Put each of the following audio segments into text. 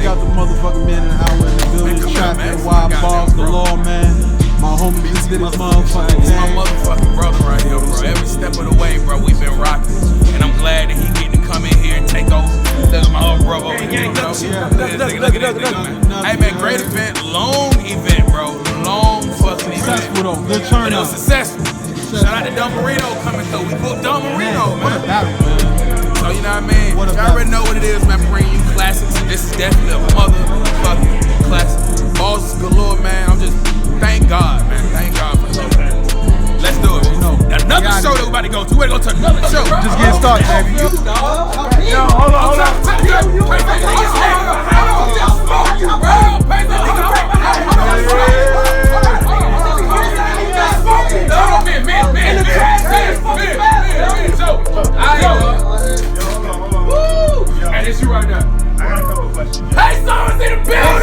We got the motherfucking man in the hour in the building. Trap NY AR Galore, man. My homie just did his motherfucking thing. My motherfucking brother right here, bro. Every step of the way, bro, we been rocking. And I'm glad that he getting to come in here and take over. Look at my old brother over here, bro. Look at this nigga, man. Hey, man, great event. Long event, bro. Long fucking event. Successful, though. Good turnout. But it was successful. Shout out to Don Marino coming through. We booked Don Marino, man. What a battle, man. So, you know what I mean? Y'all already know what it is, man. Bringing you classics. This is definitely a motherfucking classic. Balls galore, man. I'm just, thank God, man. Thank God for this. Let's do it. Another show that we about to go to. We're going to go to another show. Just getting started, baby. Yo, hold on. And it's you right now. I got a couple of questions. Hey, someone's in the building!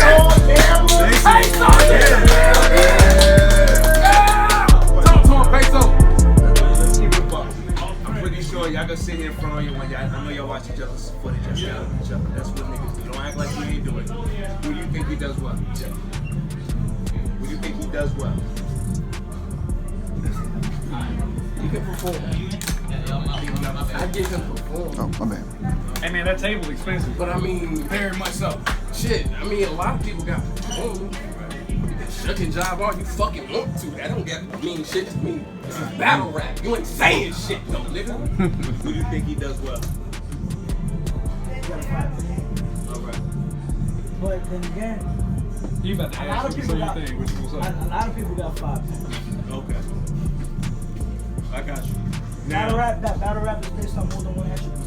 Hey, someone's in the building! Talk to him, Peso. I'm pretty sure y'all gonna sit here in front of you when y'all, I know y'all watch each other's footage and yell at each other. That's what niggas do. Don't act like we ain't doing it. Who do you think he does well? Who do you think he does well? He can perform. I give him perform. Oh, my bad. Hey man, that table's expensive. But I mean, Very much so. shit, I mean, a lot of people got perform. Shucking job all you fucking want to. That don't get mean shit to me. This is battle rap. You ain't saying shit though, nigga. Who do you think he does well? Alright. But then again, You about to a lot ask of me people the got same thing. What you gonna say? a lot of people got 5. Okay. I got you. Battle rap is based on more than one attribute.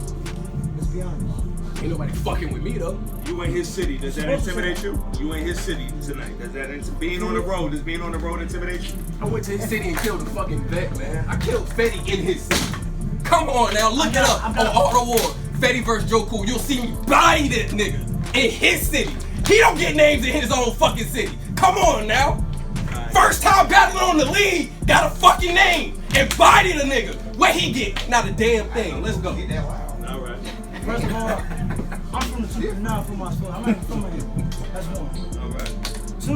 Let's be honest. Ain't nobody fucking with me though. You in his city, does that intimidate you? You in his city tonight, does that being on the road, does being on the road intimidate you? I went to his city and killed a fucking vet, man. I killed Fetty in his city. Come on now, look it up on Outta War. Fetty versus Joe Cool. You'll see me body that nigga in his city. He don't get names in his own fucking city. Come on now. First time battling on the league, got a fucking name and body the nigga. What he get? Not a damn thing. Let's go. Alright. First of all, I'm from the city, not from my school. I'm not from here. That's one. Alright. 2,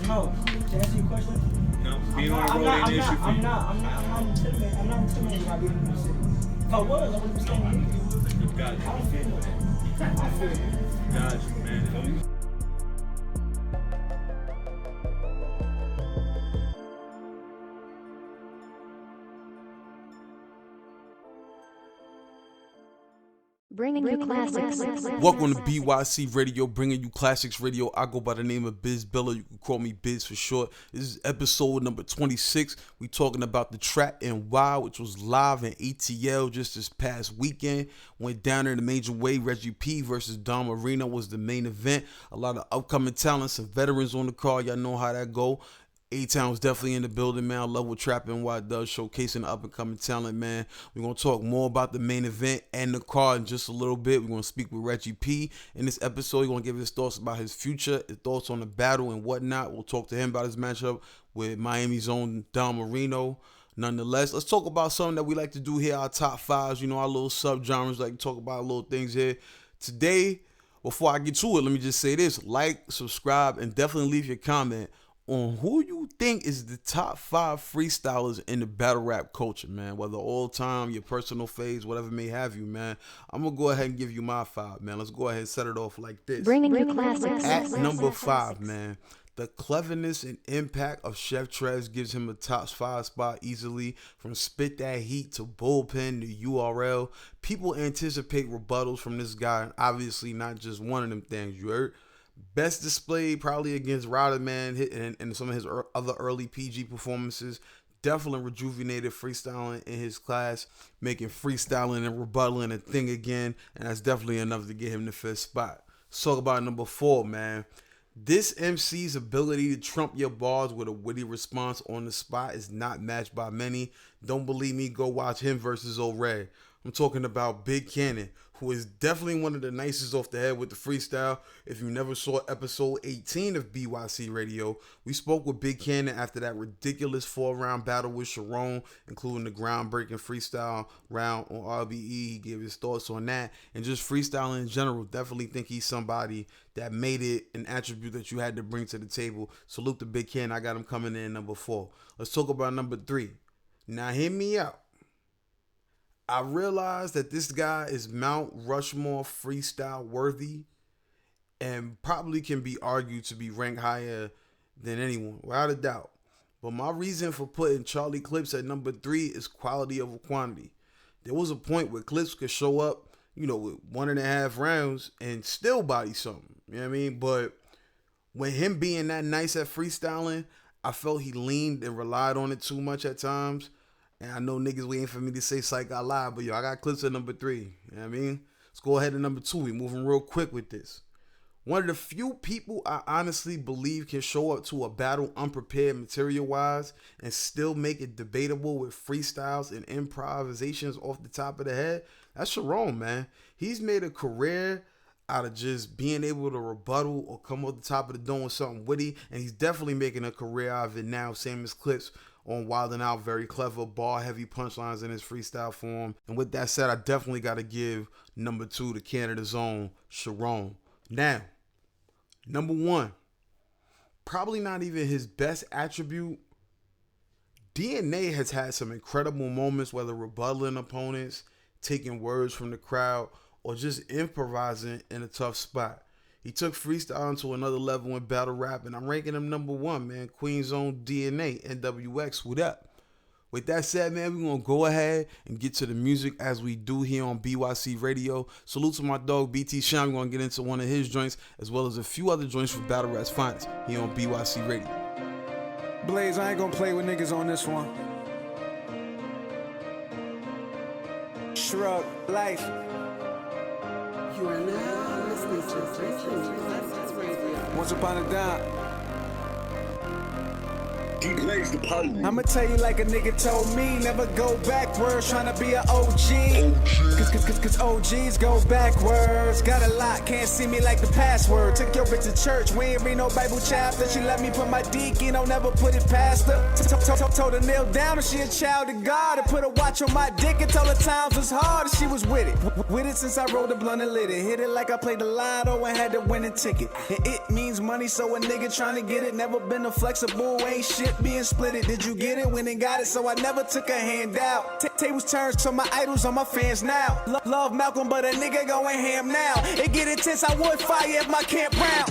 no. To answer your question, No, being on the road ain't an issue for you. I'm not intimidated by being in the city. If I was, I wouldn't be staying here. Got I you. don't feel it. I feel it. Got you, man. Bringing you classics. Welcome to bYc Radio, bringing you classics radio. I go by the name of Biz Billa. You can call me Biz for short. This is episode number 26. We talking about the Trap NY, which was live in ATL just this past weekend. Went down in the major way. Reggie P versus Don Marino was the main event. A lot of upcoming talents and veterans on the card. Y'all know how that go. A-Town was definitely in the building, man. I love what Trap NY does, showcasing the up-and-coming talent, man. We're going to talk more about the main event and the card in just a little bit. We're going to speak with Reggie P in this episode. He's going to give his thoughts about his future, his thoughts on the battle and whatnot. We'll talk to him about his matchup with Miami's own Don Marino. Nonetheless, let's talk about something that we like to do here, our top fives, you know, our little sub-genres, like to talk about little things here. Today, before I get to it, let me just say this. Like, subscribe, and definitely leave your comment on who you think is the top 5 freestylers in the battle rap culture, man. Whether all time, your personal phase, whatever may have you, man. I'm going to go ahead and give you my 5, man. Let's go ahead and set it off like this. Bringing you classics. At number 5, man, the cleverness and impact of Chef Trez gives him a top 5 spot easily. From Spit That Heat to Bullpen to URL, people anticipate rebuttals from this guy, and obviously not just one of them things, you heard? Best displayed probably against Ryder Man and some of his other early PG performances. Definitely rejuvenated freestyling in his class, making freestyling and rebuttaling a thing again, and that's definitely enough to get him the 5th spot. Let's talk about number 4, man. This MC's ability to trump your bars with a witty response on the spot is not matched by many. Don't believe me? Go watch him versus O'Ray. I'm talking about Big Cannon, who is definitely one of the nicest off the head with the freestyle. If you never saw episode 18 of bYc Radio, we spoke with Big Cannon after that ridiculous 4-round battle with Sharon, including the groundbreaking freestyle round on RBE. He gave his thoughts on that, and just freestyling in general. Definitely think he's somebody that made it an attribute that you had to bring to the table. Salute to Big Cannon. I got him coming in number 4. Let's talk about number 3. Now hear me out. I realized that this guy is Mount Rushmore freestyle worthy and probably can be argued to be ranked higher than anyone, without a doubt. But my reason for putting Charlie Clips at number 3 is quality over quantity. There was a point where Clips could show up, with 1.5 rounds and still body something. You know what I mean? But with him being that nice at freestyling, I felt he leaned and relied on it too much at times. And I know niggas waiting for me to say Psych I lied, but I got Clips at number 3. You know what I mean? Let's go ahead to number 2. We moving real quick with this. One of the few people I honestly believe can show up to a battle unprepared material-wise and still make it debatable with freestyles and improvisations off the top of the head, that's Sharon, man. He's made a career out of just being able to rebuttal or come off the top of the dome with something witty, and he's definitely making a career out of it now, same as Clips on Wild 'N Out, very clever, bar-heavy punchlines in his freestyle form. And with that said, I definitely got to give number 2 to Canada's own Sharon. Now, number 1, probably not even his best attribute. DNA has had some incredible moments, whether rebuttaling opponents, taking words from the crowd, or just improvising in a tough spot. He took freestyle to another level in battle rap, and I'm ranking him number 1, man. Queen's own DNA, NWX, what up? With that said, man, we're going to go ahead and get to the music as we do here on bYc Radio. Salute to my dog, BT Shine. We're going to get into one of his joints, as well as a few other joints for Battle Rap's finest here on bYc Radio. Blaze, I ain't going to play with niggas on this one. Shrug, life. You are now listening to Freestylers Radio. Once upon a time. He blazed the pipe. I'ma tell you like a nigga told me, never go backwards, tryna be an OG. Cause OGs go backwards. Got a lot, can't see me like the password. Took your bitch to church, we ain't read no Bible chapter. She let me put my deacon, I'll never put it past her. Told her kneel down and she a child of God. And put a watch on my dick and told her times was hard and she was with it. With it since I rolled the blunt and lit it. Hit it like I played the lotto and had the winning ticket. And it means money, so a nigga tryna get it. Never been a flexible, ain't shit being split it. Did you get it? Went and got it, so I never took a handout. Tables turned, so my idols on my fans now. Love Malcolm, but a nigga going ham now. It get intense, I would fire if my camp round.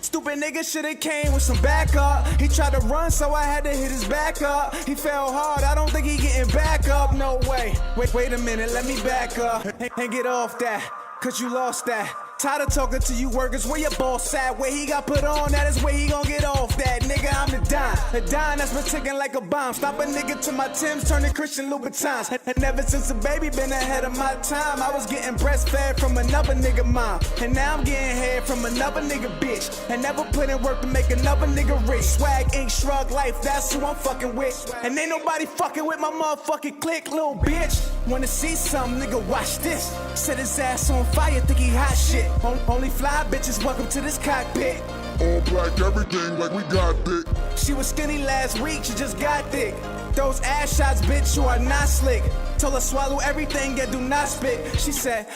Stupid nigga shoulda came with some backup. He tried to run, so I had to hit his back up. He fell hard, I don't think he getting back up. No way. Wait a minute, let me back up and get off that, cause you lost that. Tired of talking to you workers, where your boss at? Where he got put on, that is where he gon' get off that. Nigga, I'm the dime that's been ticking like a bomb. Stop a nigga to my Timbs, turning Christian Louboutins. And ever since a baby, been ahead of my time. I was getting breastfed from another nigga mom, and now I'm getting head from another nigga bitch. And never put in work to make another nigga rich. Swag, ink, shrug, life, that's who I'm fucking with. And ain't nobody fucking with my motherfucking clique, little bitch. Wanna see some nigga, watch this. Set his ass on fire, think he hot shit. Only fly bitches, welcome to this cockpit. All black, everything like we got thick. She was skinny last week, she just got thick. Those ass shots, bitch, you are not slick. Told her swallow everything and do not spit. She said,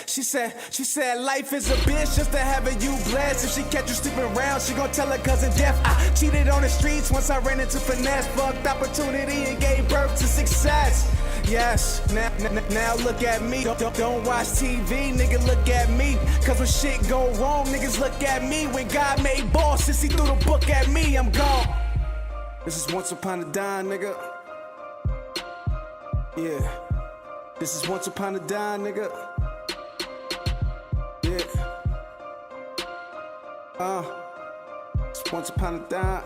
life is a bitch just to have her you blessed. If she catch you sleeping around, she gon' tell her cousin Jeff. I cheated on the streets once I ran into finesse. Fucked opportunity and gave birth to success. Yes, now look at me. Don't watch TV, nigga, look at me. Cause when shit go wrong, niggas look at me. When God made bosses, he threw the book at me, I'm gone. This is once upon a time, nigga. Yeah. This is once upon a time, nigga. Yeah. It's once upon a time.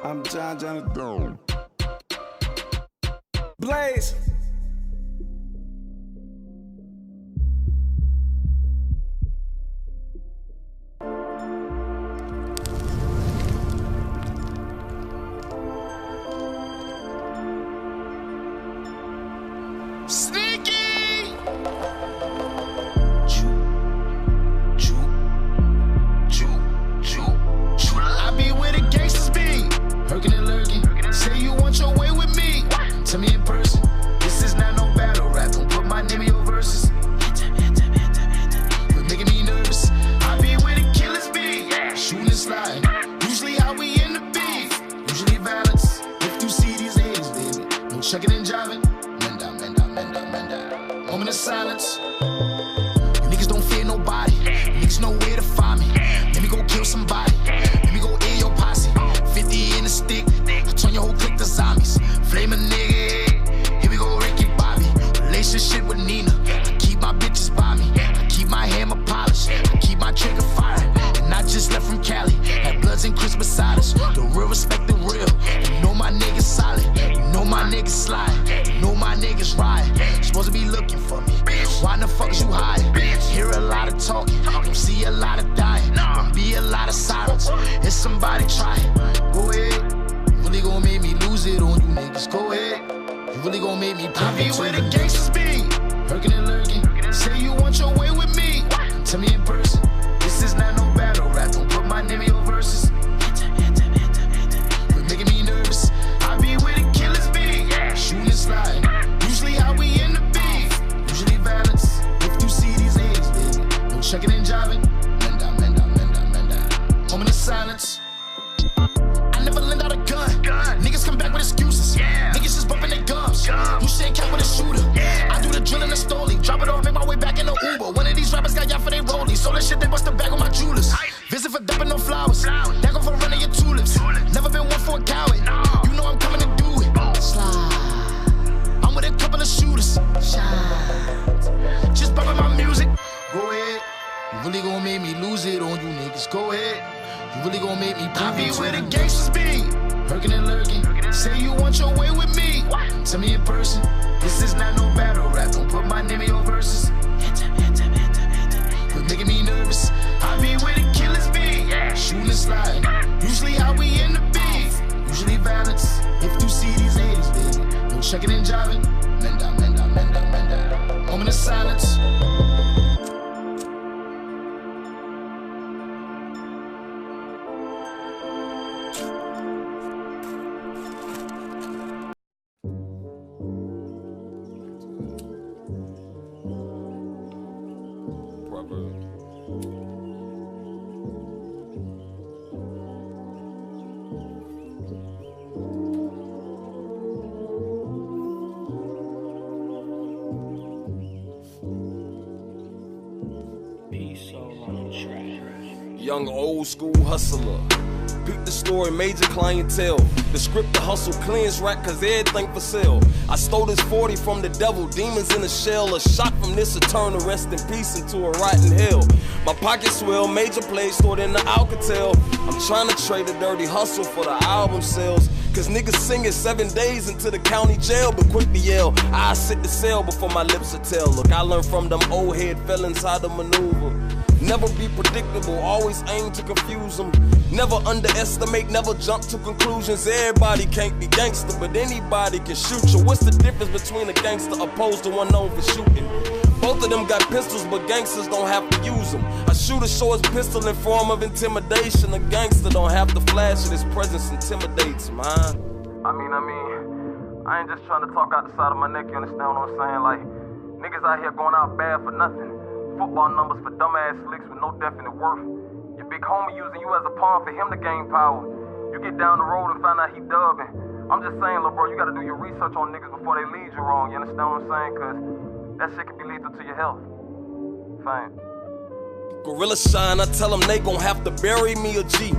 I'm John Dome. Blaze. shucking and jiving. Men down. Moment of silence. You niggas don't fear nobody. You niggas know where to find me. Let me go kill somebody. Let me go air your posse. 50 in a stick. I turn your whole clique to zombies. Flame a nigga. Here we go, Ricky Bobby. Relationship with Nina. I keep my bitches by me. I keep my hammer polished. I keep my trigger firing. And I just left from Cali. Had Bloods and Crips beside us. The real respect the real. You know my niggas solid. You know my niggas slide. You know my niggas ride. Supposed to be looking for me. Why the fuck is you hiding? Hear a lot of talking. Don't see a lot of dying. Don't be a lot of silence. If somebody trying, go ahead. You really gon' make me lose it on you niggas. Go ahead. You really gon' make me pop I be where the gangsters be. Hurkin and Lurkin. Say you want your way with me. Tell me in person. This is not no battle rap. Don't put my name in your verses. Quit making me nervous. I be where the killers be. Shooting and sliding. Usually how we end the beef. Usually violence. If you see these haters, baby. No shucking and jiving. Men down. Moment of silence. I never lend out a gun. Niggas come back with excuses. Niggas just bumping their gums. You shake cat with a shooter. I do the drill and the stoley. Drop it off, make my way back in the Uber. One of these rappers got y'all for they rollies. So that shit, they bust the bag on my jewelers. Visit for dumping no flowers. That go for running your tulips. Never been one for a coward. You know I'm coming to do it. Slide. I'm with a couple of shooters. Shine. Just bumping my music. Go ahead. You really gon' make me lose it on you niggas. Go ahead. You really gon' make me pop I be where the gangsters be. Hurkin and Lurkin. Say you want your way with me. Tell me in person. This is not no battle rap. Don't put my name in your verses. Quit making me nervous. I be where the killers be. Shooting and sliding. Usually how we end the beef. Usually violence. If you see these haters, baby. No shucking and jiving. Men down. Moment of silence. Young old school hustler. Peep the story, major clientele. The script, the hustle, cleans rack, cause everything for sale. I stole this 40 from the devil, demons in a shell. A shot from this eternal, rest in peace into a rotten hell. My pocket swell, major plays stored in the Alcatel. I'm trying to trade a dirty hustle for the album sales. Cause niggas singing 7 days into the county jail, but quick to yell, I sit the cell before my lips are tell. Look, I learned from them old head felons how to maneuver. Never be predictable, always aim to confuse them. Never underestimate, never jump to conclusions. Everybody can't be gangster, but anybody can shoot you. What's the difference between a gangster opposed to one known for shooting? Both of them got pistols, but gangsters don't have to use them. A shooter shows his pistol in form of intimidation. A gangster don't have to flash it, his presence intimidates him, huh? I mean, I ain't just trying to talk out the side of my neck, you understand what I'm saying? Like, niggas out here going out bad for nothing. Football numbers for dumbass slicks with no definite worth. Your big homie using you as a pawn for him to gain power. You get down the road and find out he dubbing. I'm just saying, little bro, you gotta do your research on niggas before they lead you wrong, you understand what I'm saying? Cause that shit can be lethal to your health. Fame. Gorilla shine, I tell them they gon' have to bury me a G.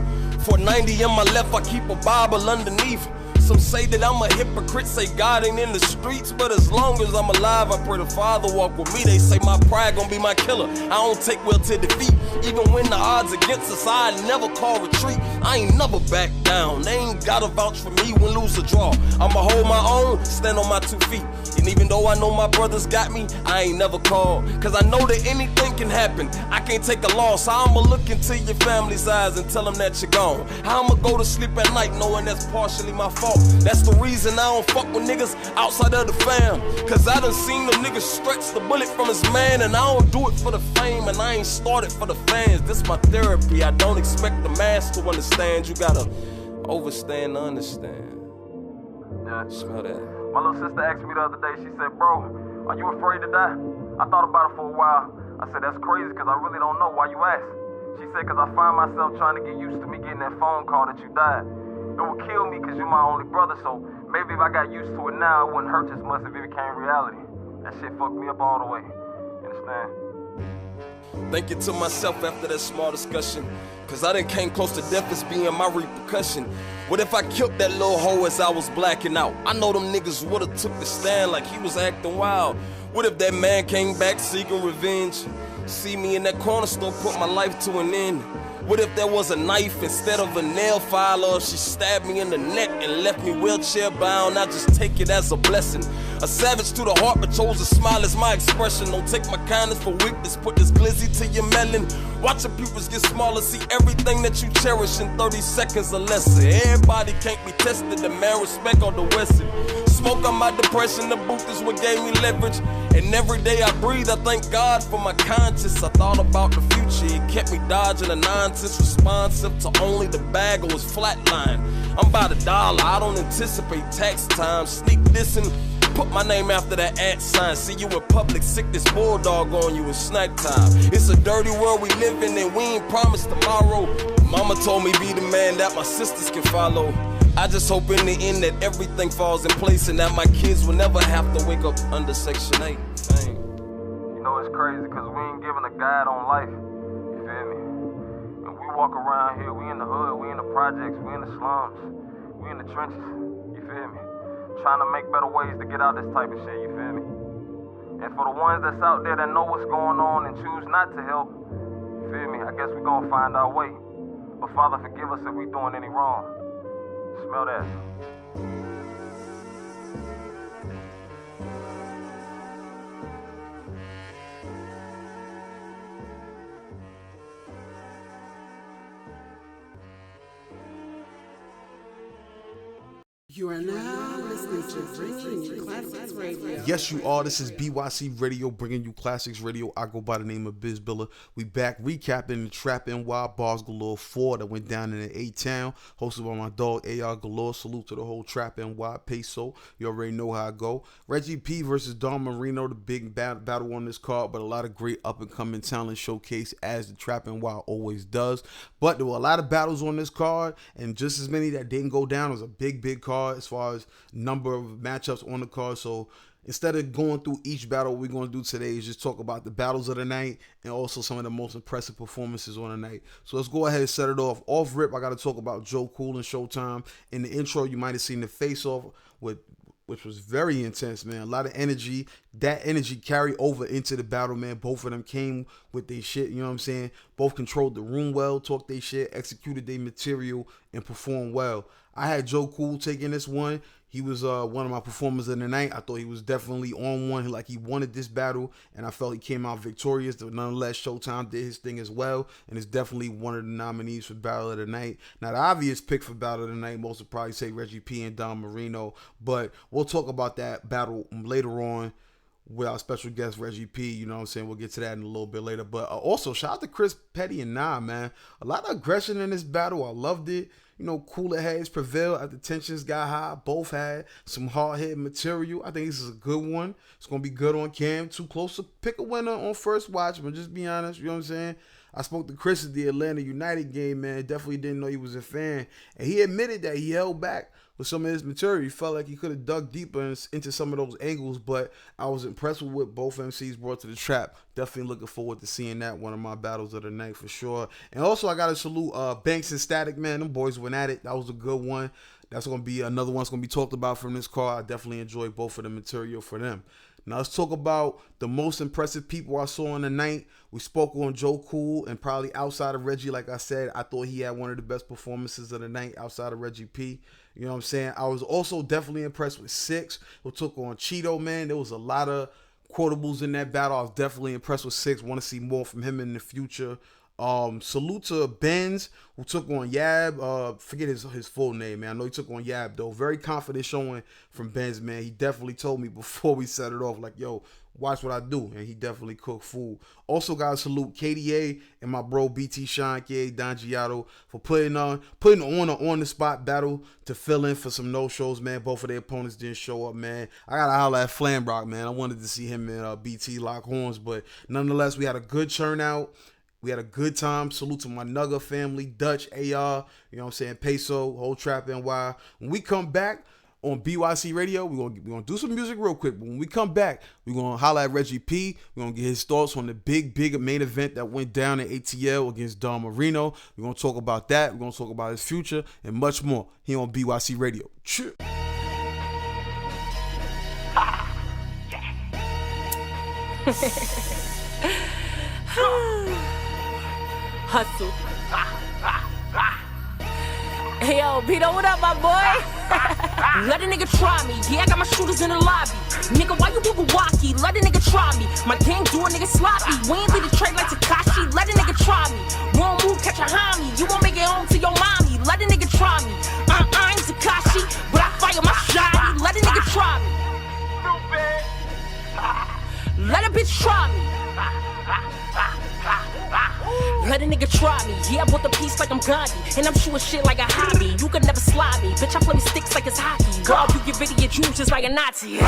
For 90 in my left, I keep a Bible underneath. Some say that I'm a hypocrite, say God ain't in the streets, but as long as I'm alive, I pray the Father walk with me. They say my pride gon' be my killer. I don't take well to defeat. Even when the odds against us, I never call retreat. I ain't never back down. They ain't gotta vouch for me when lose or draw. I'ma hold my own, stand on my 2 feet. And even though I know my brothers got me, I ain't never called. Cause I know that anything can happen. I can't take a loss. I'ma look into your family's eyes and tell them that you're gone. How I'ma go to sleep at night knowing that's partially my fault. That's the reason I don't fuck with niggas outside of the fam. Cause I done seen them niggas stretch the bullet from his man. And I don't do it for the fame, and I ain't started for the fans. This my therapy, I don't expect the mass to understand. You gotta overstand to understand. Yeah. Smell that. My little sister asked me the other day, she said, bro, are you afraid to die? I thought about it for a while. I said, that's crazy cause I really don't know. Why you ask? She said, cause I find myself trying to get used to me getting that phone call that you died. And it would kill me because you're my only brother. So maybe if I got used to it now, it wouldn't hurt as much if it became reality. That shit fucked me up all the way. You understand? Thinking to myself after that small discussion, cause I done came close to death as being my repercussion. What if I killed that little hoe as I was blacking out? I know them niggas would've took the stand like he was acting wild. What if that man came back seeking revenge? See me in that corner store, put my life to an end. What if there was a knife instead of a nail file? Or if she stabbed me in the neck and left me wheelchair bound? I just take it as a blessing. A savage to the heart, but chose to smile as my expression. Don't take my kindness for weakness, put this glizzy to your melon. Watch your pupils get smaller, see everything that you cherish in 30 seconds or less. Everybody can't be tested, the man respect on the Westin. Smoke on my depression, the booth is what gave me leverage. And every day I breathe, I thank God for my conscience. I thought about the future, it kept me dodging the nonsense. Responsive to only the bag or was flatline. I'm about $1, I don't anticipate tax time. Sneak this and put my name after that @ sign. See you in public, sick this bulldog on you in snack time. It's a dirty world we live in and we ain't promised tomorrow. Mama told me be the man that my sisters can follow. I just hope in the end that everything falls in place and that my kids will never have to wake up under Section 8. Dang. You know, it's crazy because we ain't given a guide on life. You feel me? And we walk around here, we in the hood, we in the projects, we in the slums, we in the trenches. You feel me? Trying to make better ways to get out this type of shit, you feel me? And for the ones that's out there that know what's going on and choose not to help, you feel me? I guess we gonna find our way. But Father, forgive us if we doing any wrong. Smell that. You are now listening to Bringing You Classics Radio. Yes, you are. This is bYc Radio, bringing you Classics Radio. I go by the name of bYc. We back recapping the Trap NY Bars Galore 4 that went down in the A-Town, hosted by my dog AR Galore. Salute to the whole Trap NY Peso. You already know how I go. Reggie P versus Don Marino, the big battle on this card, but a lot of great up-and-coming talent showcase as the Trap NY always does. But there were a lot of battles on this card, and just as many that didn't go down. It was a big card as far as number of matchups on the card. So instead of going through each battle, what we're going to do today is just talk about the battles of the night and also some of the most impressive performances on the night. So let's go ahead and set it off. Off rip, I got to talk about Joe Cool and Showtime. In the intro, you might have seen the face-off, which was very intense, man. A lot of energy. That energy carried over into the battle, man. Both of them came with their shit, you know what I'm saying? Both controlled the room well, talked their shit, executed their material, and performed well. I had Joe Cool taking this one. He was one of my performers of the night. I thought he was definitely on one. Like, he wanted this battle, and I felt he came out victorious. But nonetheless, Showtime did his thing as well, and is definitely one of the nominees for Battle of the Night. Now, the obvious pick for Battle of the Night, most would probably say Reggie P and Don Marino, but we'll talk about that battle later on with our special guest, Reggie P. You know what I'm saying? We'll get to that in a little bit later. But also, shout out to Chris Petty and Nah, man. A lot of aggression in this battle. I loved it. You know, cooler heads prevailed after tensions got high. Both had some hard-hitting material. I think this is a good one. It's going to be good on cam. Too close to pick a winner on first watch, but just be honest, you know what I'm saying? I spoke to Chris at the Atlanta United game, man. Definitely didn't know he was a fan. And he admitted that he held back with some of his material. He felt like he could have dug deeper into some of those angles, but I was impressed with what both MCs brought to the trap. Definitely looking forward to seeing that, one of my battles of the night for sure. And also, I got to salute Banks and Static, man. Them boys went at it. That was a good one. That's going to be another one that's going to be talked about from this card. I definitely enjoyed both of the material for them. Now, let's talk about the most impressive people I saw on the night. We spoke on Joe Cool, and probably outside of Reggie, like I said, I thought he had one of the best performances of the night outside of Reggie P. You know what I'm saying? I was also definitely impressed with Six, who took on Cheeto, man. There was a lot of quotables in that battle. I was definitely impressed with Six. Want to see more from him in the future. Salute to Benz, who took on Yab. Forget his full name, man. I know he took on Yab, though. Very confident showing from Benz, man. He definitely told me before we set it off, like, yo, watch what I do. And he definitely cooked food. Also got to salute KDA and my bro BT Sean K. Don Giotto for putting on an on-the-spot battle to fill in for some no-shows, man. Both of their opponents didn't show up, man. I got to holler at Flambrock, man. I wanted to see him and BT lock horns, but nonetheless, we had a good turnout. We had a good time. Salute to my Nugger family, Dutch, AR, you know what I'm saying, Peso, whole Trap NY. When we come back on bYc Radio, we're gonna do some music real quick. But when we come back, we're gonna holler at Reggie P. We're gonna get his thoughts on the big main event that went down in ATL against Don Marino. We're gonna talk about that. We're gonna talk about his future and much more here on bYc Radio. Cheers. Hustle. Hey yo, Beno, what up, my boy? Let a nigga try me. Yeah, I got my shooters in the lobby. Nigga, why you bYc? Let a nigga try me. My gang do a nigga sloppy. We ain't lead the trade like Tekashi. Let a nigga try me. Wrong move, catch a homie. You won't make it home to your mommy. Let a nigga try me. I'm Tekashi, but I fire my shot. Let a nigga try me. Let a bitch try me. Let a nigga try me. Yeah, I bought the piece like I'm Gandhi, and I'm shooting shit like a hobby. You could never slide me. Bitch, I play with sticks like it's hockey. Girl, you get rid of your juice just like a Nazi.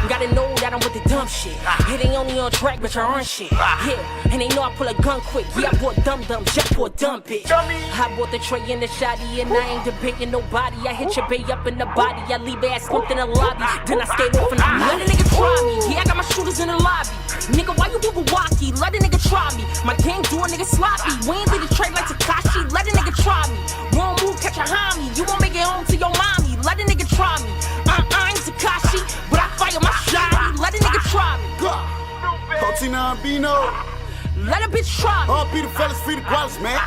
Gotta know that I'm with the dumb shit. It ain't only on track, bitch, I earn shit. Yeah, and they know I pull a gun quick. Yeah, I bought dumb just for a dumb bitch. I bought the tray and the shotty, and I ain't debating nobody. I hit your bay up in the body. I leave ass slumped in the lobby. Then I skate off and I let a nigga try me. Yeah, I got my shooters in the lobby. Nigga, why you bYc? Let a nigga try me. My gang do a nigga sloppy. We ain't lead the trade like Tekashi. Let a nigga try me. Wrong move, catch a homie. You won't make it home to your mommy. Let a nigga try me. I'm Tekashi, but I fire my shot. Let a nigga try me. Cortez, Beno. Let a bitch try me. All be the fellas, free the gualas, man.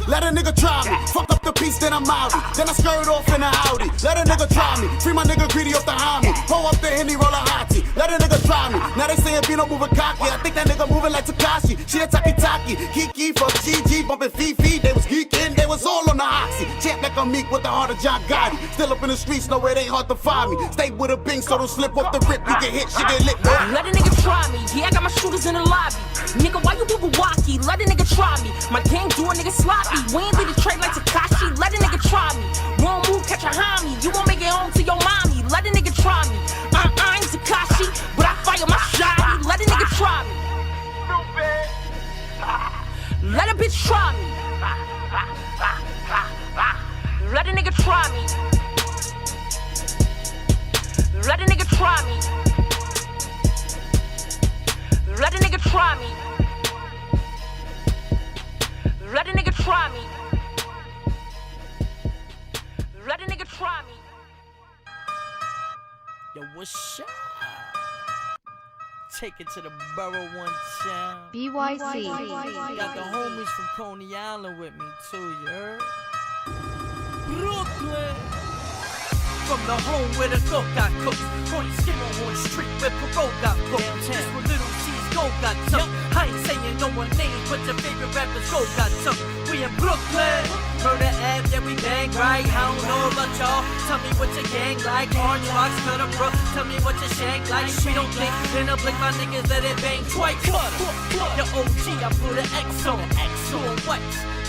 Let a nigga try me. Fuck up the piece, then I'm outy. Then I skirt off in a Audi. Let a nigga try me. Free my nigga greedy off the homie. Pull up the Henny, roll a hottie. Let a nigga try me. Now they saying Beno moving cocky. I think that nigga moving like Tekashi. She a taki-taki. Kiki, fuck GG, bumping Fifi. They was geeking, they was all on the oxy. Champ like a meek with the heart of John Gotti. Still up in the streets, no it ain't hard to find me. Stay with a bing, so don't slip off the rip. You get hit, shit get lit, boy. Let a nigga try me. Yeah, I got my shooters in the lobby. Nigga, why you bYc? Let a nigga try me. My gang do a nigga sloppy. We ain't lead the trade like Tekashi. Let a nigga try me. Wrong move, catch a homie. You won't make it home to your mommy. Let a nigga try me. I'm Tekashi, but I fire my shot. Let a nigga try me. Let a bitch try me. Let a nigga try me. Let a nigga try me. Let a nigga try me. Let a nigga try me. Let a nigga try me. Yo, what's up? Take it to the borough one time. bYc. Got the homies from Coney Island with me too, you heard? Brooklyn. From the home where the dope got cooked. 20 skin on the street where parole got booked. This where little C's gold got took. I ain't saying no one names, but your favorite rappers gold got took. We in Brooklyn. Murder Ave, yeah we bang right. I don't know about y'all. Tell me what your gang like. Orange rocks, cut a brook. Tell me what your shank like. We don't think, then I blink my niggas, let it bang twice. Your OG, I put an X on. Doing what?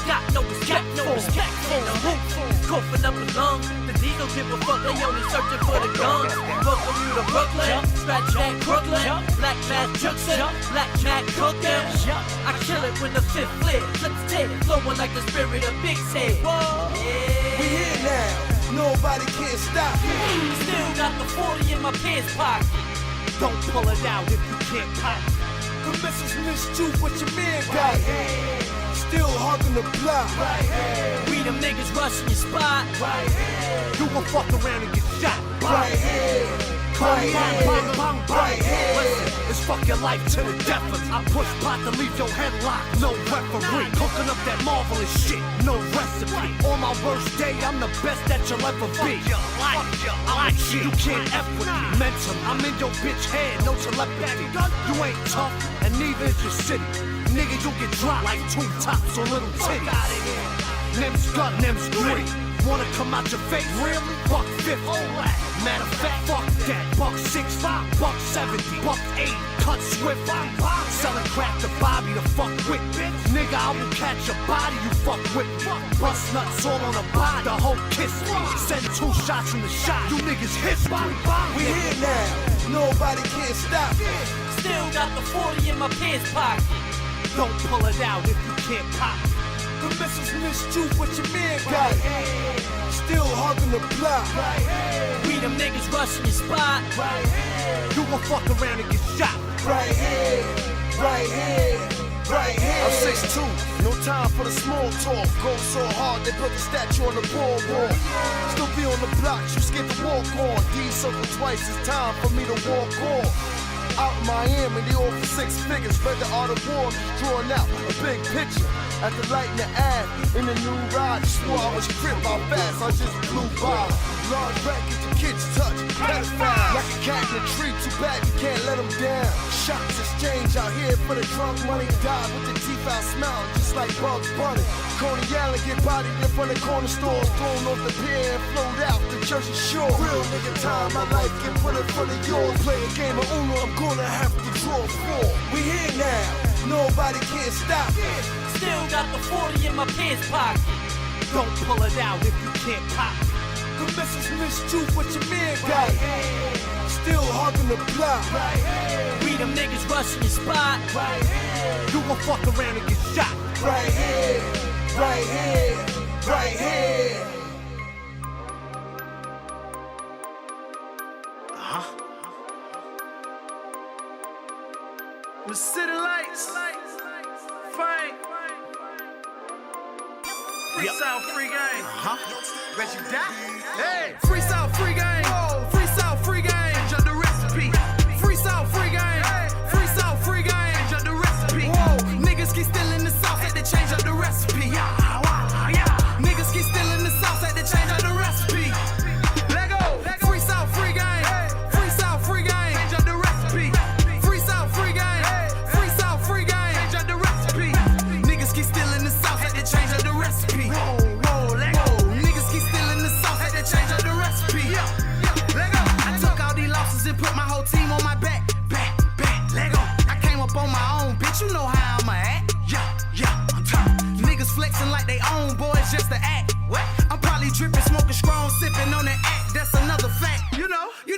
Got no respect, in the hoop. Coughing up the lungs. The D's don't give a fuck, they only searching for the guns. Welcome you to Brooklyn. Scratch that Brooklyn. Black Mac Juxin. Black Mac cooking. I kill it when the fifth flip. Flips 10. Flowing like the spirit of Big Head. Yeah. We here now. Nobody can stop. Still got the 40 in my pants pocket. Don't pull it out if you can't pop. The missus missed you, what your man got. Still hugging the block. We them niggas rushing your spot. You gon' fuck around and get shot. Right here. Listen, it's fuck your life to the death of I push pot to leave your head locked. No referee. Cooking up that marvelous shit. No recipe. On my worst day, I'm the best that you'll ever be. I'm a G. You can't F with me. Mental. I'm in your bitch head. No telepathy. You ain't tough, and neither is your city. Nigga, you get dropped like two tops or little titties. Nems gun, Nems green. Wanna come out your face? Really? Buck 50. Matter of fact, fuck that. Buck 60, buck 70, buck 80. Cut swift. Selling crack to Bobby to fuck with. Nigga, I will catch your body, you fuck with me. Bust nuts all on the body, the whole kiss me. Send 2 shots from the shot. You niggas history. We here now. Nobody can stop. Still got the 40 in my pants pocket. Don't pull it out if you can't pop it. The missiles missed you, but your man got it. Still hugging the block. We them niggas rushing your spot. You gon' fuck around and get shot. Right here, right here, right here. I'm 6'2", no time for the small talk. Go so hard, they built a statue on the boardwalk. Still be on the block, you scared to walk on. D circle twice, it's time for me to walk on. Out in Miami, they all for 6 figures. Read the art of war, just drawing out a big picture. At the light in the ad, in the new ride, swore I was crip how fast, I just blew by. Large racket, the kids touch, pedophile. Like a cat in a tree, too bad you can't let them down. Shots exchange out here for the drunk money. Die with the teeth out smile, just like Bugs Bunny. Coney Allen get bodied in front of corner stores, thrown off the pier and float out the Jersey Shore. Real nigga time, my life get put in front of yours. Play a game of Uno, I'm gonna have to draw 4. We here now, nobody can stop it. Still got the 40 in my pants pocket. Don't pull it out if you can't pop it. The missiles missed you, but your man got it. Still hugging the block. We them niggas rushing your spot. You gon' fuck around and get shot. Right here, right here, right here. With CityLites, fine. Freestyle free game. Reggie P. Hey, freestyle free game. Freestyle free game. Judge the recipe. Freestyle free game. Freestyle free game. Judge the recipe. Niggas keep stealing the sauce, had to change up the recipe. Niggas keep stealing the sauce, had to change up the recipe. Let go. Freestyle free game. Freestyle free game. Change up the recipe. Freestyle free game. Freestyle free game. Change up the recipe. Niggas keep stealing the sauce, had to change up the recipe. Niggas keep stealing the sauce, had to change up the recipe. Let go. I took all these losses and put my whole team on my back. Let go. I came up on my own, bitch. You know how I'ma act. I'm top. Niggas flexing like they own boys just to act. What? I'm probably dripping, smoking strong, sipping on that act. That's another fact. You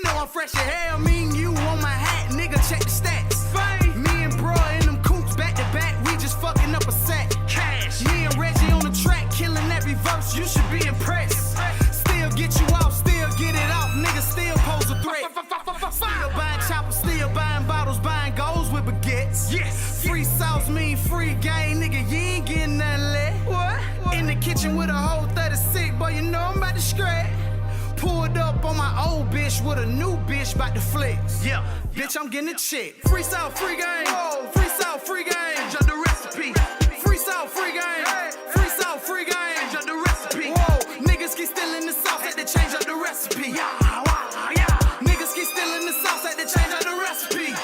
know I'm fresh as hell. Me and you on my hat, nigga. Check the stats. Fame. Me and bro in them coops back to back. We just fucking up a sack. Cash. Me and Reggie on the track, killing every verse. You should be impressed. Still get you off, still get it off. Niggas still pose a threat. Still buying choppers, still buying bottles, buying goals with baguettes. Yes. Free sauce mean free game, nigga. You ain't getting nothing left. What? In the kitchen with a whole 36, boy. You know I'm about to scratch. Pulled up on my old bitch with a new bitch about to flex. Yeah. Bitch, I'm getting a check. Freestyle free game. Freestyle free game. Judge the recipe. Freestyle free game. Freestyle free game. Judge the recipe. Niggas keep stealing the sauce, had to change up the recipe. Niggas keep stealing the sauce, had to change up the recipe.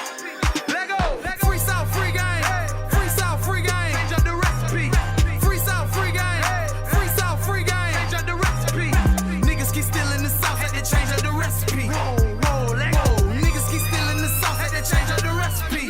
Let go. Freestyle free game. Freestyle free game. Change up the recipe. Freestyle free game. Freestyle free game. Change up the recipe. Niggas keep stealing the sauce, had to change up the recipe. Let go. Niggas keep stealing the sauce, had to change up the recipe.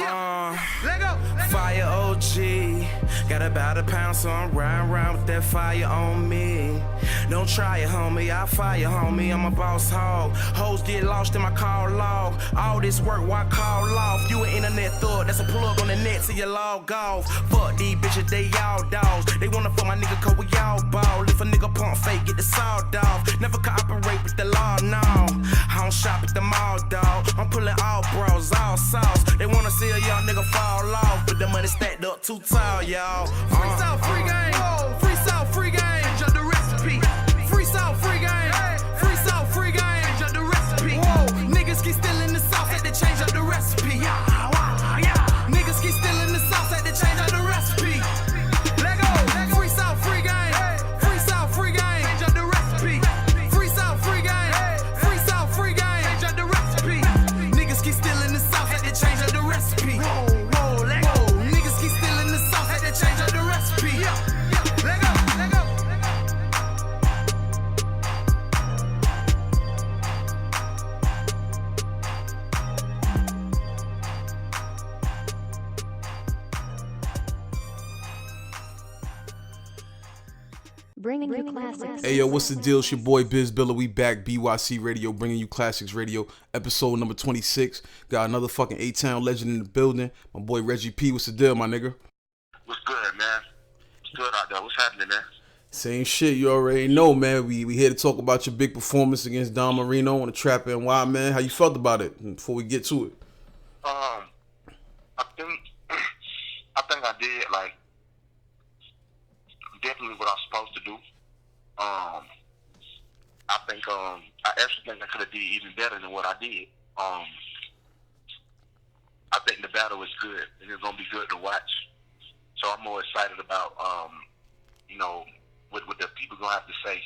Let go. Fire OG. Got about a pound, so I'm riding around with that fire on me. Don't try it, homie, I fire, homie, I'm a boss hog. Hoes get lost in my call log. All this work, why call off? You an internet thug, that's a plug on the net till you log off. Fuck these bitches, they y'all dogs. They wanna fuck my nigga cause we y'all ball. If a nigga pump fake, get the sawed off. Never cooperate with the law, no. I don't shop at the mall, dog. I'm pulling all bros, all sauce. They wanna see a young nigga fall off, but the money stacked up too tall, y'all. Freestyle free game. Freestyle free game. Judge the recipe. Freestyle free game. Freestyle free game. Judge the recipe. Niggas keep stealing the sauce, had to change up the recipe. Niggas keep stealing the sauce, had to change up the recipe. Let go. Freestyle free game. Freestyle free game. Change up the recipe. Freestyle free game. Freestyle free game. Change up the recipe. Niggas keep stealing the sauce, had to change up the recipe. Let go. Niggas keep stealing the sauce, had to change up the recipe. Let go. Bringing you classics. Hey yo, what's the deal? It's your boy bYc. We back, bYc Radio, bringing you Classics Radio, episode number 26. Got another fucking A-Town legend in the building. My boy Reggie P. What's the deal, my nigga? What's good, man? What's good out there? What's happening, man? Same shit, you already know, man. We here to talk about your big performance against Don Marino on the Trap NY, man. How you felt about it before we get to it? I think I did, like, definitely what I was supposed to do. I actually think I could have did even better than what I did. I think the battle is good, and it's gonna be good to watch. So I'm more excited about, what the people gonna have to say